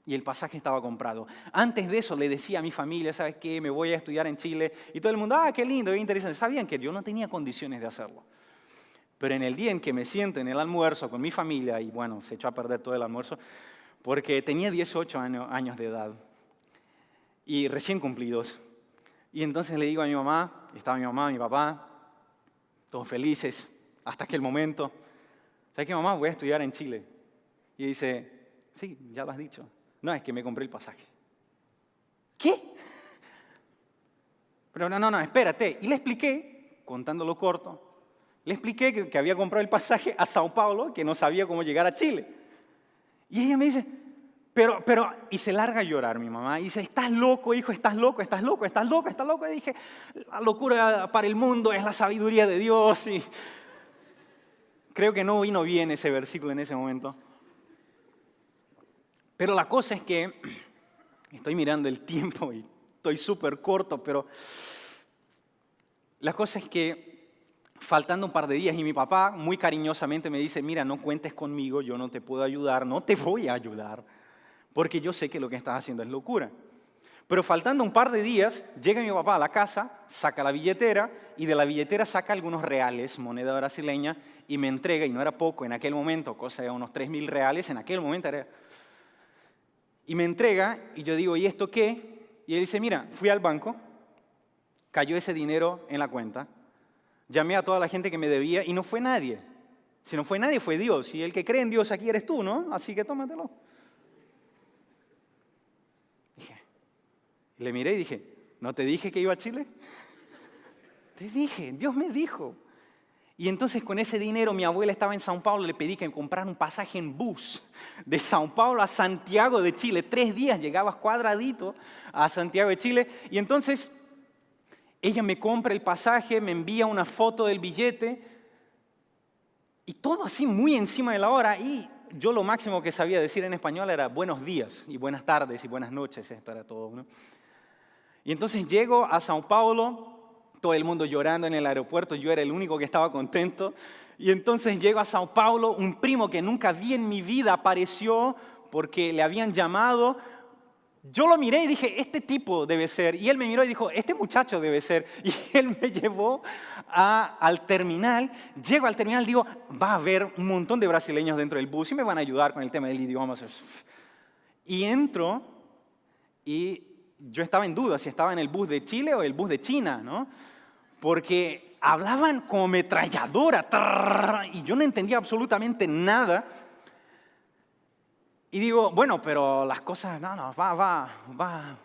Y el pasaje estaba comprado. Antes de eso le decía a mi familia, ¿sabes qué? Me voy a estudiar en Chile. Y todo el mundo, qué lindo, qué interesante. Sabían que yo no tenía condiciones de hacerlo. Pero en el día en que me siento en el almuerzo con mi familia, y bueno, se echó a perder todo el almuerzo, porque tenía 18 años de edad y recién cumplidos. Y entonces le digo a mi mamá, estaba mi mamá, mi papá, todos felices hasta aquel momento. ¿Sabes qué, mamá? Voy a estudiar en Chile. Y dice, sí, ya lo has dicho. No, es que me compré el pasaje. ¿Qué? Pero no, espérate. Y le expliqué, contándolo corto, le expliqué que había comprado el pasaje a Sao Paulo, que no sabía cómo llegar a Chile. Y ella me dice, y se larga a llorar mi mamá. Y dice, estás loco, hijo, estás loco, estás loco, estás loco, estás loco. Y dije, la locura para el mundo es la sabiduría de Dios. Y creo que no vino bien ese versículo en ese momento. Pero la cosa es que estoy mirando el tiempo y estoy súper corto, pero la cosa es que faltando un par de días y mi papá muy cariñosamente me dice, mira, no cuentes conmigo, yo no te puedo ayudar, no te voy a ayudar, porque yo sé que lo que estás haciendo es locura. Pero faltando un par de días, llega mi papá a la casa, saca la billetera y de la billetera saca algunos reales, moneda brasileña, y me entrega, y no era poco en aquel momento, cosa de unos 3.000 reales, en aquel momento era... Y me entrega, y yo digo, ¿y esto qué? Y él dice, mira, fui al banco, cayó ese dinero en la cuenta, llamé a toda la gente que me debía y no fue nadie. Si no fue nadie, fue Dios. Y el que cree en Dios aquí eres tú, ¿no? Así que tómatelo. Le miré y dije, ¿no te dije que iba a Chile? Te dije, Dios me dijo. Y entonces con ese dinero mi abuela estaba en São Paulo, le pedí que me comprara un pasaje en bus de São Paulo a Santiago de Chile. 3 días llegabas cuadradito a Santiago de Chile. Y entonces ella me compra el pasaje, me envía una foto del billete y todo así muy encima de la hora. Y yo lo máximo que sabía decir en español era buenos días y buenas tardes y buenas noches. Esto era todo, ¿no? Y entonces llego a São Paulo, todo el mundo llorando en el aeropuerto, yo era el único que estaba contento. Y entonces llego a São Paulo, un primo que nunca vi en mi vida apareció porque le habían llamado. Yo lo miré y dije, este tipo debe ser. Y él me miró y dijo, este muchacho debe ser. Y él me llevó al terminal. Llego al terminal y digo, va a haber un montón de brasileños dentro del bus y me van a ayudar con el tema del idioma. Y entro y yo estaba en duda si estaba en el bus de Chile o el bus de China, ¿no? Porque hablaban como metralladora, y yo no entendía absolutamente nada. Y digo, bueno, pero las cosas, va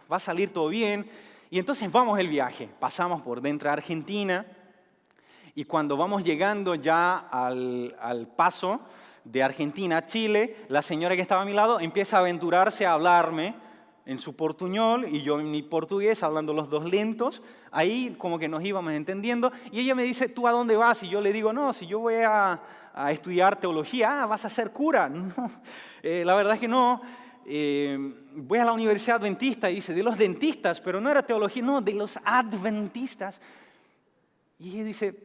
a salir todo bien. Y entonces vamos el viaje. Pasamos por dentro de Argentina. Y cuando vamos llegando ya al paso de Argentina a Chile, la señora que estaba a mi lado empieza a aventurarse a hablarme en su portuñol y yo en mi portugués, hablando los dos lentos. Ahí como que nos íbamos entendiendo. Y ella me dice, ¿tú a dónde vas? Y yo le digo, no, si yo voy a estudiar teología. Ah, ¿vas a ser cura? No, la verdad es que no. Voy a la Universidad Adventista. Y dice, de los dentistas, pero no era teología, no, de los adventistas. Y ella dice,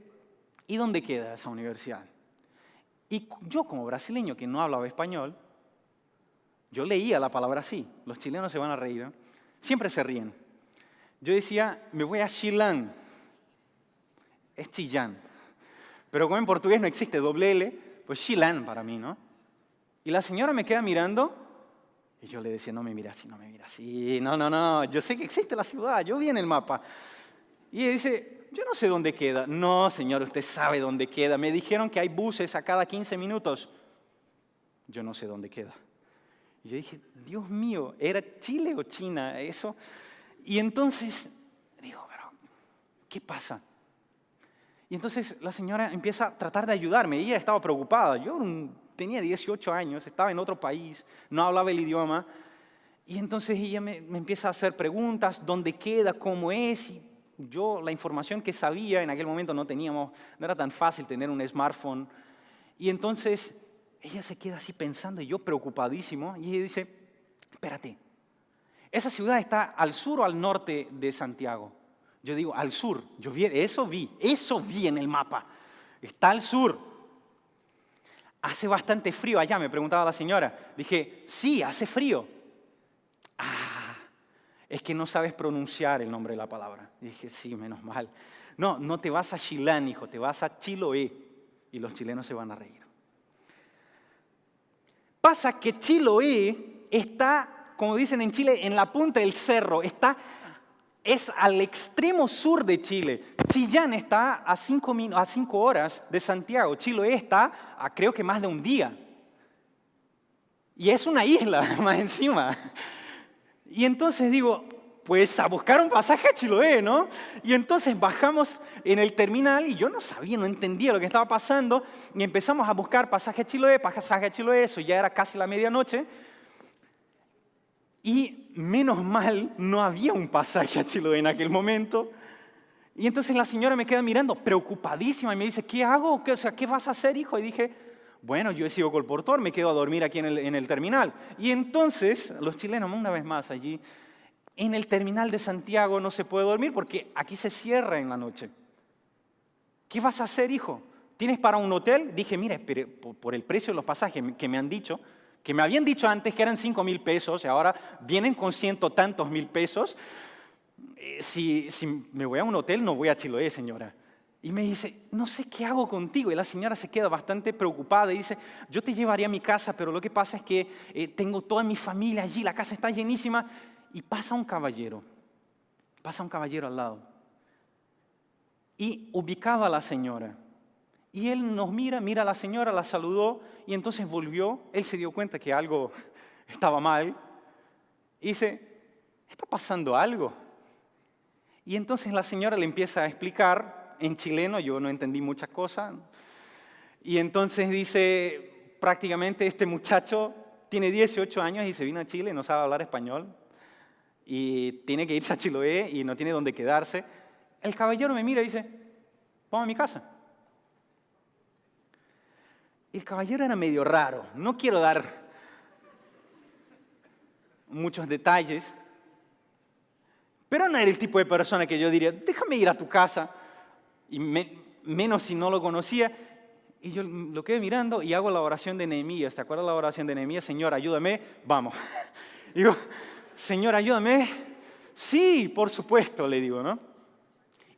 ¿y dónde queda esa universidad? Y yo como brasileño que no hablaba español, yo leía la palabra así. Los chilenos se van a reír, ¿no? Siempre se ríen. Yo decía, me voy a Chillán. Es Chillán. Pero como en portugués no existe doble L, pues Chillán para mí, ¿no? Y la señora me queda mirando y yo le decía, no me mira así, no me mira así. No, yo sé que existe la ciudad, yo vi en el mapa. Y ella dice, yo no sé dónde queda. No, señor, usted sabe dónde queda. Me dijeron que hay buses a cada 15 minutos. Yo no sé dónde queda. Y yo dije, Dios mío, ¿era Chile o China eso? Y entonces digo, pero ¿qué pasa? Y entonces la señora empieza a tratar de ayudarme. Ella estaba preocupada. Yo tenía 18 años, estaba en otro país, no hablaba el idioma. Y entonces ella me empieza a hacer preguntas, ¿dónde queda? ¿Cómo es? Y yo la información que sabía, en aquel momento no era tan fácil tener un smartphone. Y entonces ella se queda así pensando y yo preocupadísimo. Y ella dice, espérate, ¿esa ciudad está al sur o al norte de Santiago? Yo digo, al sur. Eso vi en el mapa. Está al sur. Hace bastante frío allá, me preguntaba la señora. Dije, sí, hace frío. Es que no sabes pronunciar el nombre de la palabra. Dije, sí, menos mal. No te vas a Chillán, hijo, te vas a Chiloé. Y los chilenos se van a reír. Pasa que Chiloé está, como dicen en Chile, en la punta del cerro. Es al extremo sur de Chile. Chillán está a 5 horas de Santiago. Chiloé está a creo que más de un día. Y es una isla más encima. Y entonces digo, pues a buscar un pasaje a Chiloé, ¿no? Y entonces bajamos en el terminal y yo no sabía, no entendía lo que estaba pasando. Y empezamos a buscar pasaje a Chiloé, eso ya era casi la medianoche. Y menos mal, no había un pasaje a Chiloé en aquel momento. Y entonces la señora me queda mirando, preocupadísima, y me dice, ¿qué hago? ¿Qué vas a hacer, hijo? Y dije, bueno, yo he sido colportor, me quedo a dormir aquí en el terminal. Y entonces, los chilenos, una vez más allí, en el terminal de Santiago no se puede dormir porque aquí se cierra en la noche. ¿Qué vas a hacer, hijo? ¿Tienes para un hotel? Dije, mire, por el precio de los pasajes que me han dicho, que me habían dicho antes que eran 5,000 pesos y ahora vienen con 100 tantos mil pesos. Si me voy a un hotel, no voy a Chiloé, señora. Y me dice, no sé qué hago contigo. Y la señora se queda bastante preocupada y dice, yo te llevaría a mi casa, pero lo que pasa es que tengo toda mi familia allí, la casa está llenísima. Y pasa un caballero al lado. Y ubicaba a la señora. Y él nos mira a la señora, la saludó y entonces volvió. Él se dio cuenta que algo estaba mal. Y dice, ¿está pasando algo? Y entonces la señora le empieza a explicar en chileno, yo no entendí muchas cosas. Y entonces dice, prácticamente este muchacho tiene 18 años y se vino a Chile, no sabe hablar español. Y tiene que irse a Chiloé y no tiene dónde quedarse. El caballero me mira y dice, vamos a mi casa. El caballero era medio raro, no quiero dar muchos detalles, pero no era el tipo de persona que yo diría, déjame ir a tu casa, y menos si no lo conocía. Y yo lo quedé mirando y hago la oración de Nehemías. ¿Te acuerdas la oración de Nehemías? Señor, ayúdame, vamos. Digo, Señor, ayúdame. Sí, por supuesto, le digo, ¿no?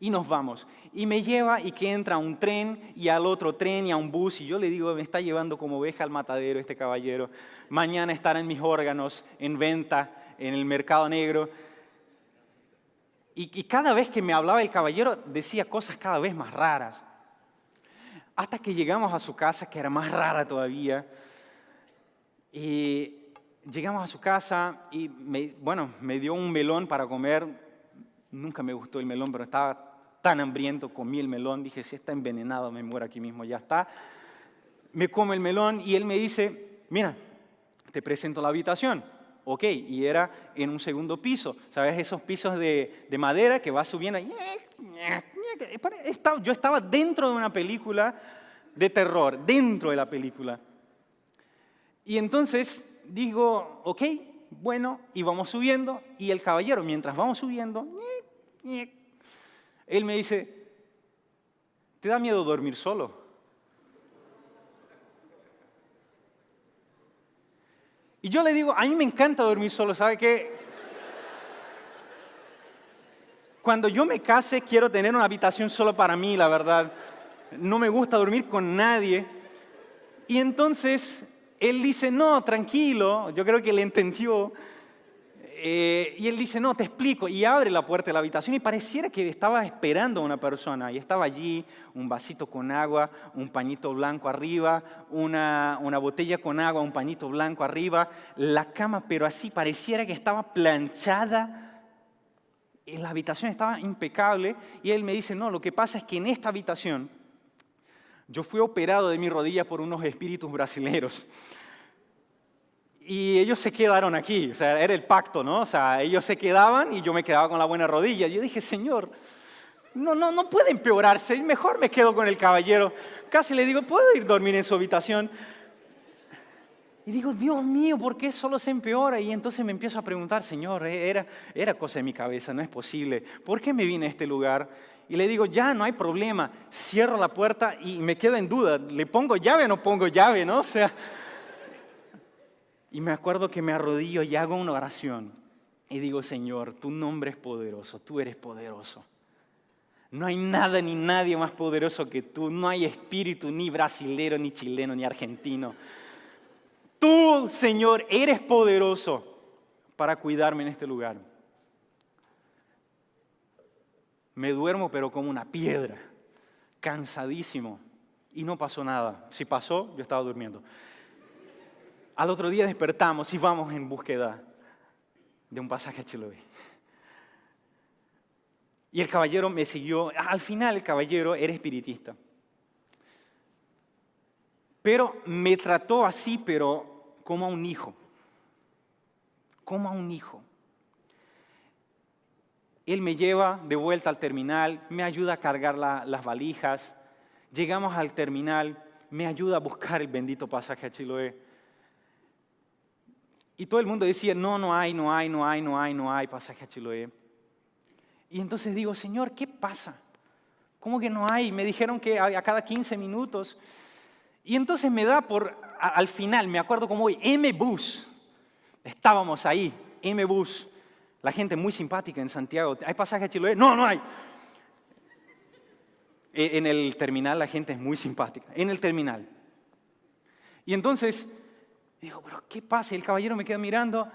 Y nos vamos. Y me lleva y que entra a un tren y al otro tren y a un bus. Y yo le digo, me está llevando como oveja al matadero este caballero. Mañana estarán mis órganos en venta en el mercado negro. Y cada vez que me hablaba el caballero decía cosas cada vez más raras. Hasta que llegamos a su casa, que era más rara todavía. Y llegamos a su casa y me dio un melón para comer. Nunca me gustó el melón, pero estaba tan hambriento, comí el melón. Dije, si está envenenado me muero aquí mismo, ya está. Me como el melón y él me dice, mira, te presento la habitación. Ok, y era en un segundo piso. ¿Sabes? Esos pisos de madera que va subiendo. Yo estaba dentro de una película de terror, dentro de la película. Y entonces digo, ok, bueno, y vamos subiendo. Y el caballero, mientras vamos subiendo, él me dice, ¿te da miedo dormir solo? Y yo le digo, a mí me encanta dormir solo, ¿sabe qué? Cuando yo me case, quiero tener una habitación solo para mí, la verdad. No me gusta dormir con nadie. Y entonces, él dice, no, tranquilo, yo creo que le entendió. Y él dice, no, te explico. Y abre la puerta de la habitación y pareciera que estaba esperando a una persona. Y estaba allí un vasito con agua, un pañito blanco arriba, una botella con agua, un pañito blanco arriba. La cama, pero así, pareciera que estaba planchada. Y la habitación estaba impecable. Y él me dice, no, lo que pasa es que en esta habitación yo fui operado de mi rodilla por unos espíritus brasileños. Y ellos se quedaron aquí, o sea, era el pacto, ¿no? O sea, ellos se quedaban y yo me quedaba con la buena rodilla. Yo dije, Señor, no puede empeorarse, mejor me quedo con el caballero. Casi le digo, ¿puedo ir a dormir en su habitación? Y digo, Dios mío, ¿por qué solo se empeora? Y entonces me empiezo a preguntar, Señor, era cosa de mi cabeza, no es posible. ¿Por qué me vine a este lugar? Y le digo, ya, no hay problema. Cierro la puerta y me quedo en duda. ¿Le pongo llave o no pongo llave, no? O sea... Y me acuerdo que me arrodillo y hago una oración. Y digo, Señor, tu nombre es poderoso, tú eres poderoso. No hay nada ni nadie más poderoso que tú. No hay espíritu ni brasilero, ni chileno, ni argentino. Tú, Señor, eres poderoso para cuidarme en este lugar. Me duermo, pero como una piedra, cansadísimo. Y no pasó nada. Si pasó, yo estaba durmiendo. Al otro día despertamos y vamos en búsqueda de un pasaje a Chiloé. Y el caballero me siguió. Al final el caballero era espiritista. Pero me trató así, pero como a un hijo. como a un hijo. Él me lleva de vuelta al terminal, me ayuda a cargar las valijas. Llegamos al terminal, me ayuda a buscar el bendito pasaje a Chiloé. Y todo el mundo decía, no hay pasaje a Chiloé. Y entonces digo, Señor, ¿qué pasa? ¿Cómo que no hay? Me dijeron que a cada 15 minutos. Y entonces me da al final, me acuerdo como hoy, M-Bus. Estábamos ahí, M-Bus. La gente muy simpática en Santiago. ¿Hay pasaje a Chiloé? No hay. En el terminal la gente es muy simpática. En el terminal. Y entonces, digo, ¿pero qué pasa? Y el caballero me queda mirando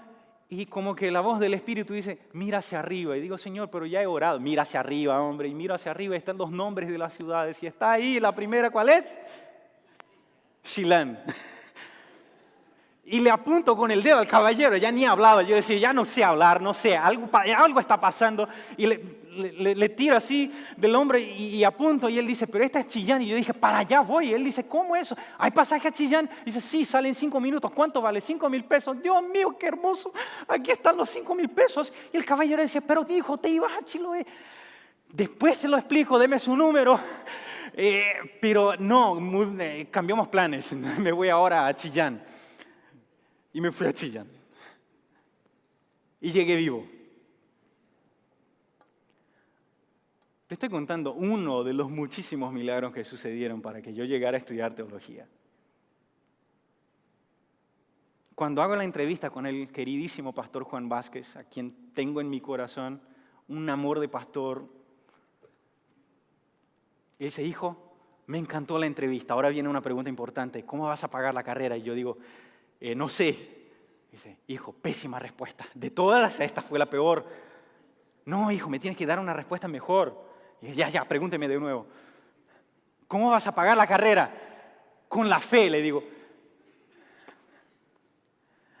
y como que la voz del Espíritu dice, mira hacia arriba. Y digo, Señor, pero ya he orado. Mira hacia arriba, hombre. Y miro hacia arriba y están los nombres de las ciudades. Y está ahí la primera, ¿cuál es? Chilán. Y le apunto con el dedo al caballero, ya ni hablaba. Yo decía, ya no sé hablar, no sé, algo está pasando. Y le tiro así del hombre y apunto. Y él dice, pero esta es Chillán. Y yo dije, para allá voy. Y él dice, ¿cómo eso? ¿Hay pasaje a Chillán? Y dice, sí, sale en 5 minutos. ¿Cuánto vale? 5,000 pesos. Dios mío, qué hermoso. Aquí están los 5,000 pesos. Y el caballero decía, pero hijo, te ibas a Chiloé. Después se lo explico, deme su número. Pero no, cambiamos planes. Me voy ahora a Chillán. Y me fui a Chillán. Y llegué vivo. Te estoy contando uno de los muchísimos milagros que sucedieron para que yo llegara a estudiar teología. Cuando hago la entrevista con el queridísimo pastor Juan Vázquez, a quien tengo en mi corazón un amor de pastor, él dice, hijo, me encantó la entrevista. Ahora viene una pregunta importante. ¿Cómo vas a pagar la carrera? Y yo digo, no sé. Dice, hijo, pésima respuesta. De todas, esta fue la peor. No, hijo, me tienes que dar una respuesta mejor. Y ya, pregúnteme de nuevo. ¿Cómo vas a pagar la carrera? Con la fe, le digo.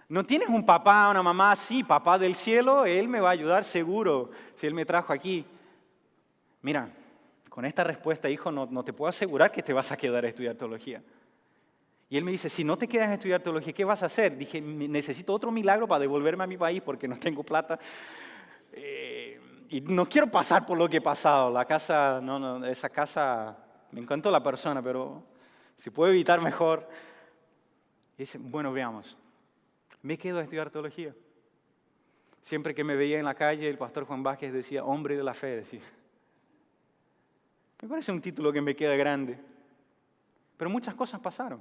¿No tienes un papá, una mamá? Sí, papá del cielo, él me va a ayudar seguro si él me trajo aquí. Mira, con esta respuesta, hijo, no te puedo asegurar que te vas a quedar a estudiar teología. Y él me dice, si no te quedas a estudiar teología, ¿qué vas a hacer? Dije, necesito otro milagro para devolverme a mi país porque no tengo plata. Y no quiero pasar por lo que he pasado. La casa, esa casa, me encantó la persona, pero si puedo evitar mejor. Y dice, bueno, veamos. Me quedo a estudiar teología. Siempre que me veía en la calle, el pastor Juan Vázquez decía, hombre de la fe, decía. Me parece un título que me queda grande. Pero muchas cosas pasaron.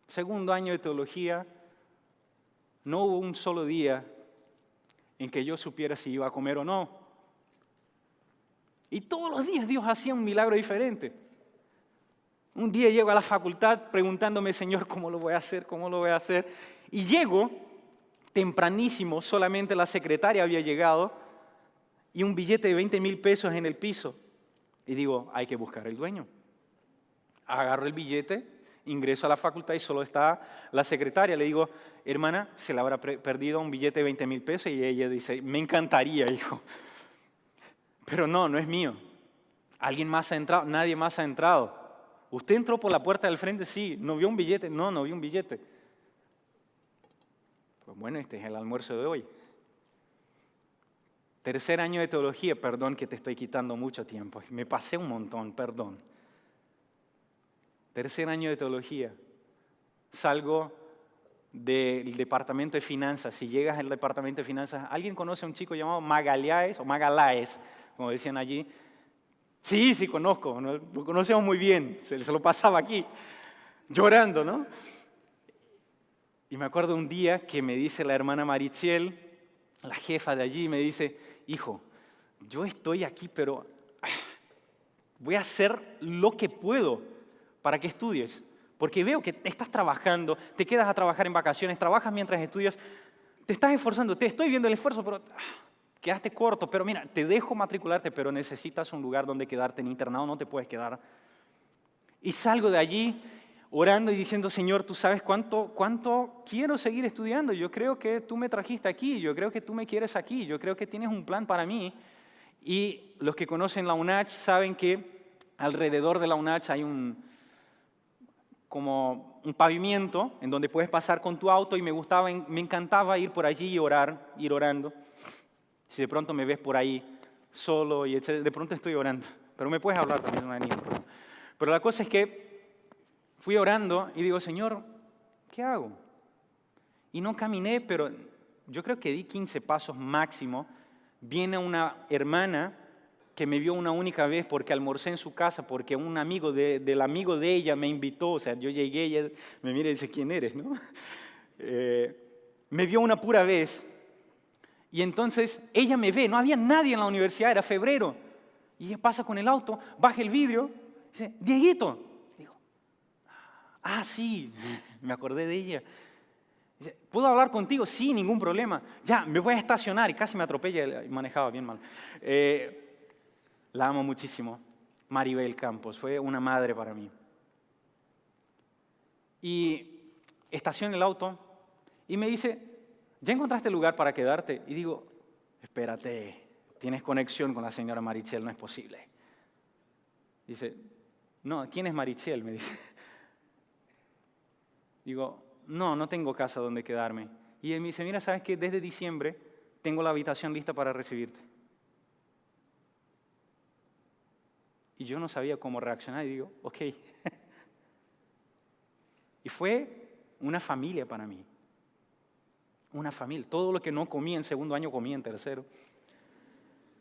Segundo año de teología, no hubo un solo día en que yo supiera si iba a comer o no. Y todos los días Dios hacía un milagro diferente. Un día llego a la facultad preguntándome, Señor, ¿cómo lo voy a hacer? ¿Cómo lo voy a hacer? Y llego tempranísimo, solamente la secretaria había llegado y un billete de 20,000 pesos en el piso. Y digo, hay que buscar el dueño. Agarro el billete, ingreso a la facultad y solo está la secretaria. Le digo, hermana, se le habrá perdido un billete de 20,000 pesos. Y ella dice, me encantaría, hijo. Pero no es mío. ¿Alguien más ha entrado? Nadie más ha entrado. ¿Usted entró por la puerta del frente? Sí. ¿No vio un billete? No vi un billete. Pues bueno, este es el almuerzo de hoy. Tercer año de teología, perdón que te estoy quitando mucho tiempo. Me pasé un montón, perdón. Tercer año de teología. Salgo del departamento de finanzas. Si llegas al departamento de finanzas, ¿alguien conoce a un chico llamado Magaláes o Magaláes, como decían allí? Sí, conozco, lo conocemos muy bien, se lo pasaba aquí, llorando, ¿no? Y me acuerdo un día que me dice la hermana Marichel, la jefa de allí, me dice, hijo, yo estoy aquí, pero voy a hacer lo que puedo para que estudies. Porque veo que estás trabajando, te quedas a trabajar en vacaciones, trabajas mientras estudias, te estás esforzando, te estoy viendo el esfuerzo, pero quedaste corto. Pero mira, te dejo matricularte, pero necesitas un lugar donde quedarte. En internado no te puedes quedar. Y salgo de allí orando y diciendo, Señor, tú sabes cuánto quiero seguir estudiando. Yo creo que tú me trajiste aquí, yo creo que tú me quieres aquí, yo creo que tienes un plan para mí. Y los que conocen la UNACH saben que alrededor de la UNACH hay como un pavimento en donde puedes pasar con tu auto y me encantaba ir por allí y orar, ir orando. Si de pronto me ves por ahí solo y etcétera, de pronto estoy orando. Pero me puedes hablar también, no hay ningún problema. Pero la cosa es que fui orando y digo, Señor, ¿qué hago? Y no caminé, pero yo creo que di 15 pasos máximo. Viene una hermana que me vio una única vez porque almorcé en su casa, porque un amigo del amigo de ella me invitó. O sea, yo llegué y ella me mira y dice, ¿quién eres? ¿No? Me vio una pura vez. Y entonces ella me ve, no había nadie en la universidad, era febrero. Y ella pasa con el auto, baja el vidrio, dice, Dieguito. Digo, sí, me acordé de ella. Dice, ¿puedo hablar contigo? Sí, ningún problema. Ya, me voy a estacionar. Y casi me atropella, manejaba bien mal. La amo muchísimo. Maribel Campos, fue una madre para mí. Y estaciono el auto y me dice, ¿ya encontraste lugar para quedarte? Y digo, espérate, tienes conexión con la señora Marichel, no es posible. Dice, no, ¿quién es Marichel? Me dice. Digo, no tengo casa donde quedarme. Y él me dice, mira, ¿sabes qué? Desde diciembre tengo la habitación lista para recibirte. Y yo no sabía cómo reaccionar y digo, ok. Y fue una familia para mí. Una familia. Todo lo que no comí en segundo año comí en tercero.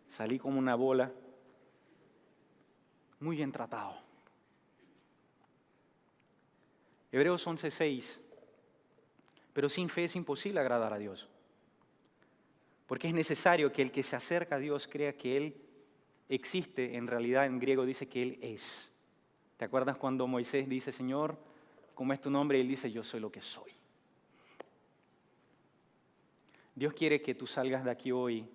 Salí como una bola. Muy bien tratado. Hebreos 11:6. Pero sin fe es imposible agradar a Dios. Porque es necesario que el que se acerca a Dios crea que Él existe. En realidad en griego dice que Él es. ¿Te acuerdas cuando Moisés dice, Señor, ¿cómo es tu nombre? Y Él dice, yo soy lo que soy. Dios quiere que tú salgas de aquí hoy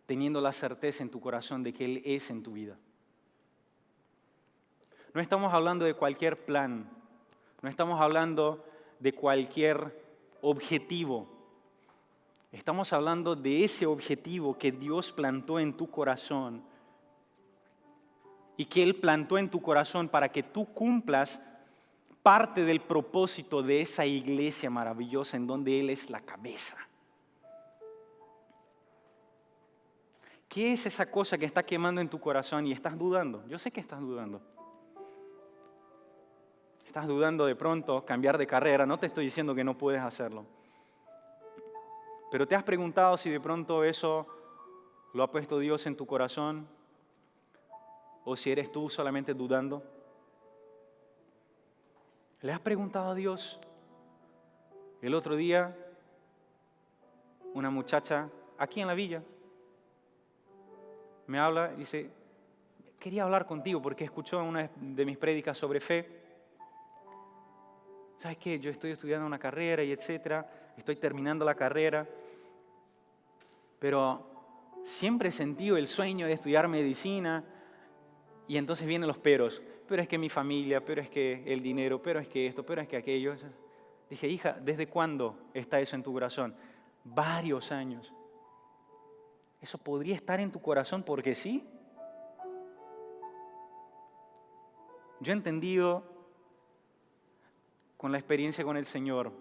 teniendo la certeza en tu corazón de que Él es en tu vida. No estamos hablando de cualquier plan, no estamos hablando de cualquier objetivo. Estamos hablando de ese objetivo que Dios plantó en tu corazón y que Él plantó en tu corazón para que tú cumplas parte del propósito de esa iglesia maravillosa en donde Él es la cabeza. ¿Qué es esa cosa que está quemando en tu corazón y estás dudando? Yo sé que estás dudando. Estás dudando de pronto cambiar de carrera. No te estoy diciendo que no puedes hacerlo. Pero ¿te has preguntado si de pronto eso lo ha puesto Dios en tu corazón? ¿O si eres tú solamente dudando? ¿Le has preguntado a Dios? El otro día, una muchacha aquí en la villa me habla y dice, quería hablar contigo porque escuchó una de mis prédicas sobre fe. ¿Sabes qué? Yo estoy estudiando una carrera y etcétera, estoy terminando la carrera, pero siempre he sentido el sueño de estudiar medicina y entonces vienen los peros. Pero es que mi familia, pero es que el dinero, pero es que esto, pero es que aquello. Dije, hija, ¿desde cuándo está eso en tu corazón? Varios años. ¿Eso podría estar en tu corazón porque sí? Yo he entendido con la experiencia con el Señor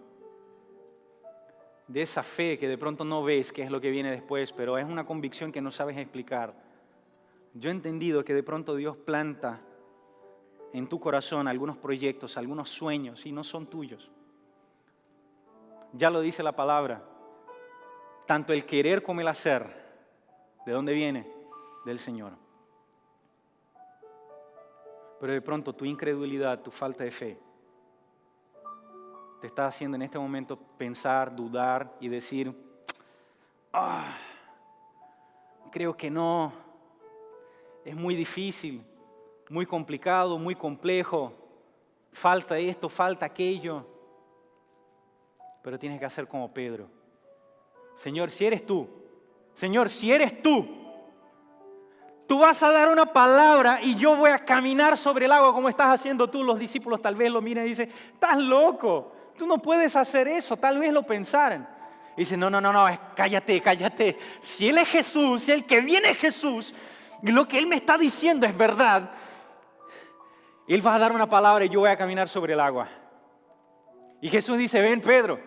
de esa fe que de pronto no ves qué es lo que viene después, pero es una convicción que no sabes explicar. Yo he entendido que de pronto Dios planta en tu corazón algunos proyectos, algunos sueños y no son tuyos. Ya lo dice la palabra, tanto el querer como el hacer, ¿de dónde viene? Del Señor. Pero de pronto tu incredulidad, tu falta de fe, te está haciendo en este momento pensar, dudar y decir, creo que no, es muy difícil, muy complicado, muy complejo, falta esto, falta aquello. Pero tienes que hacer como Pedro. Señor, si eres tú, Señor, si eres tú vas a dar una palabra y yo voy a caminar sobre el agua como estás haciendo tú. Los discípulos tal vez lo miran y dicen, estás loco, tú no puedes hacer eso, tal vez lo pensaran. Y dicen, no, cállate. Si Él es Jesús, si el que viene es Jesús, y lo que Él me está diciendo es verdad, Él va a dar una palabra y yo voy a caminar sobre el agua. Y Jesús dice, ven Pedro.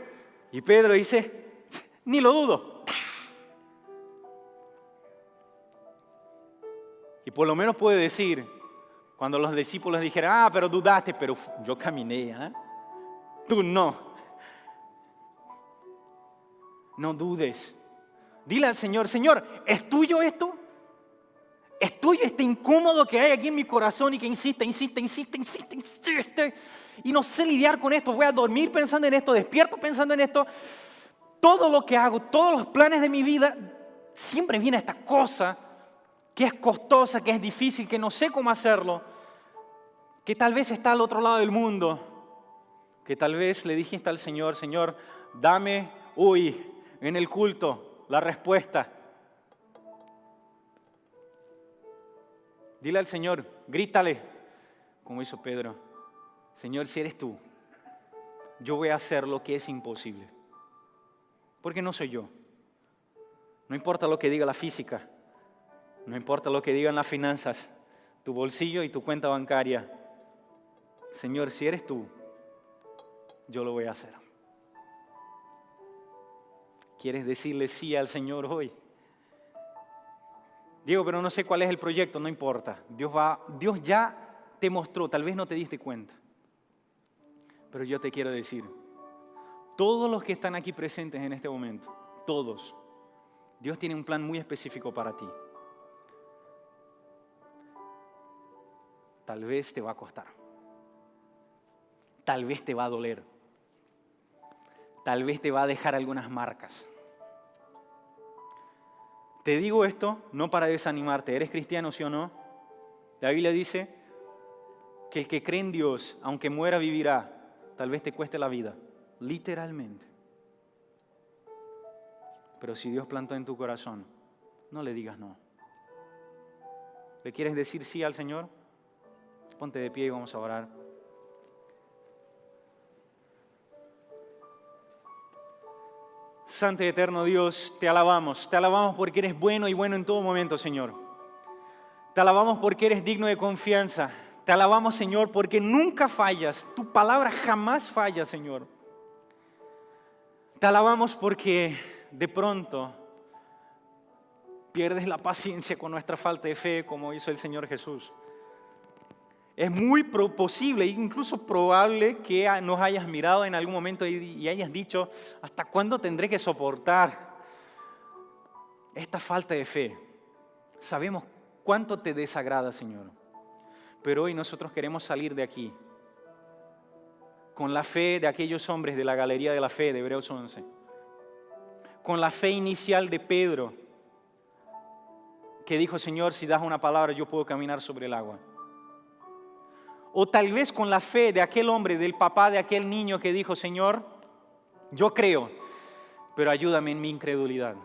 Y Pedro dice, ni lo dudo. Y por lo menos puede decir, cuando los discípulos dijeron, pero dudaste, pero yo caminé, ¿eh? Tú no. No dudes. Dile al Señor, Señor, ¿es tuyo esto? ¿Es tuyo este incómodo que hay aquí en mi corazón y que insiste? Y no sé lidiar con esto. Voy a dormir pensando en esto, despierto pensando en esto. Todo lo que hago, todos los planes de mi vida, siempre viene esta cosa que es costosa, que es difícil, que no sé cómo hacerlo, que tal vez está al otro lado del mundo, que tal vez le dijiste al Señor, Señor, dame hoy en el culto la respuesta. Dile al Señor, grítale, como hizo Pedro, Señor, si eres tú, yo voy a hacer lo que es imposible. Porque no soy yo. No importa lo que diga la física, no importa lo que digan las finanzas, tu bolsillo y tu cuenta bancaria. Señor, si eres tú, yo lo voy a hacer. ¿Quieres decirle sí al Señor hoy? Diego, pero no sé cuál es el proyecto, no importa. Dios ya te mostró, tal vez no te diste cuenta. Pero yo te quiero decir, todos los que están aquí presentes en este momento, todos, Dios tiene un plan muy específico para ti. Tal vez te va a costar. Tal vez te va a doler. Tal vez te va a dejar algunas marcas. Te digo esto no para desanimarte. ¿Eres cristiano, sí o no? La Biblia dice que el que cree en Dios, aunque muera, vivirá. Tal vez te cueste la vida, literalmente. Pero si Dios plantó en tu corazón, no le digas no. ¿Le quieres decir sí al Señor? Ponte de pie y vamos a orar. Santo y eterno Dios, te alabamos porque eres bueno y bueno en todo momento, Señor. Te alabamos porque eres digno de confianza. Te alabamos, Señor, porque nunca fallas. Tu palabra jamás falla, Señor. Te alabamos porque de pronto pierdes la paciencia con nuestra falta de fe, como hizo el Señor Jesús. Es muy posible, incluso probable, que nos hayas mirado en algún momento y hayas dicho, ¿hasta cuándo tendré que soportar esta falta de fe? Sabemos cuánto te desagrada, Señor. Pero hoy nosotros queremos salir de aquí con la fe de aquellos hombres de la galería de la fe de Hebreos 11. Con la fe inicial de Pedro, que dijo, Señor, si das una palabra yo puedo caminar sobre el agua. O tal vez con la fe de aquel hombre, del papá de aquel niño que dijo, Señor, yo creo, pero ayúdame en mi incredulidad.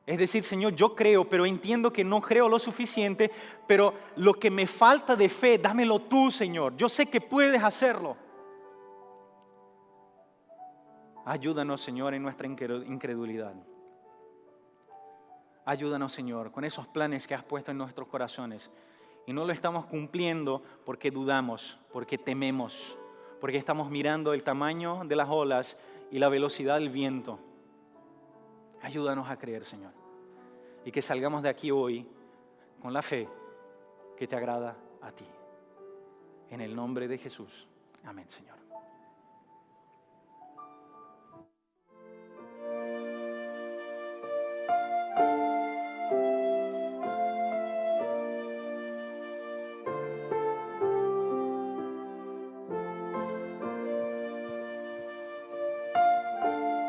Es decir, Señor, yo creo, pero entiendo que no creo lo suficiente, pero lo que me falta de fe, dámelo tú, Señor. Yo sé que puedes hacerlo. Ayúdanos, Señor, en nuestra incredulidad. Ayúdanos, Señor, con esos planes que has puesto en nuestros corazones. Y no lo estamos cumpliendo porque dudamos, porque tememos, porque estamos mirando el tamaño de las olas y la velocidad del viento. Ayúdanos a creer, Señor. Y que salgamos de aquí hoy con la fe que te agrada a ti. En el nombre de Jesús. Amén, Señor.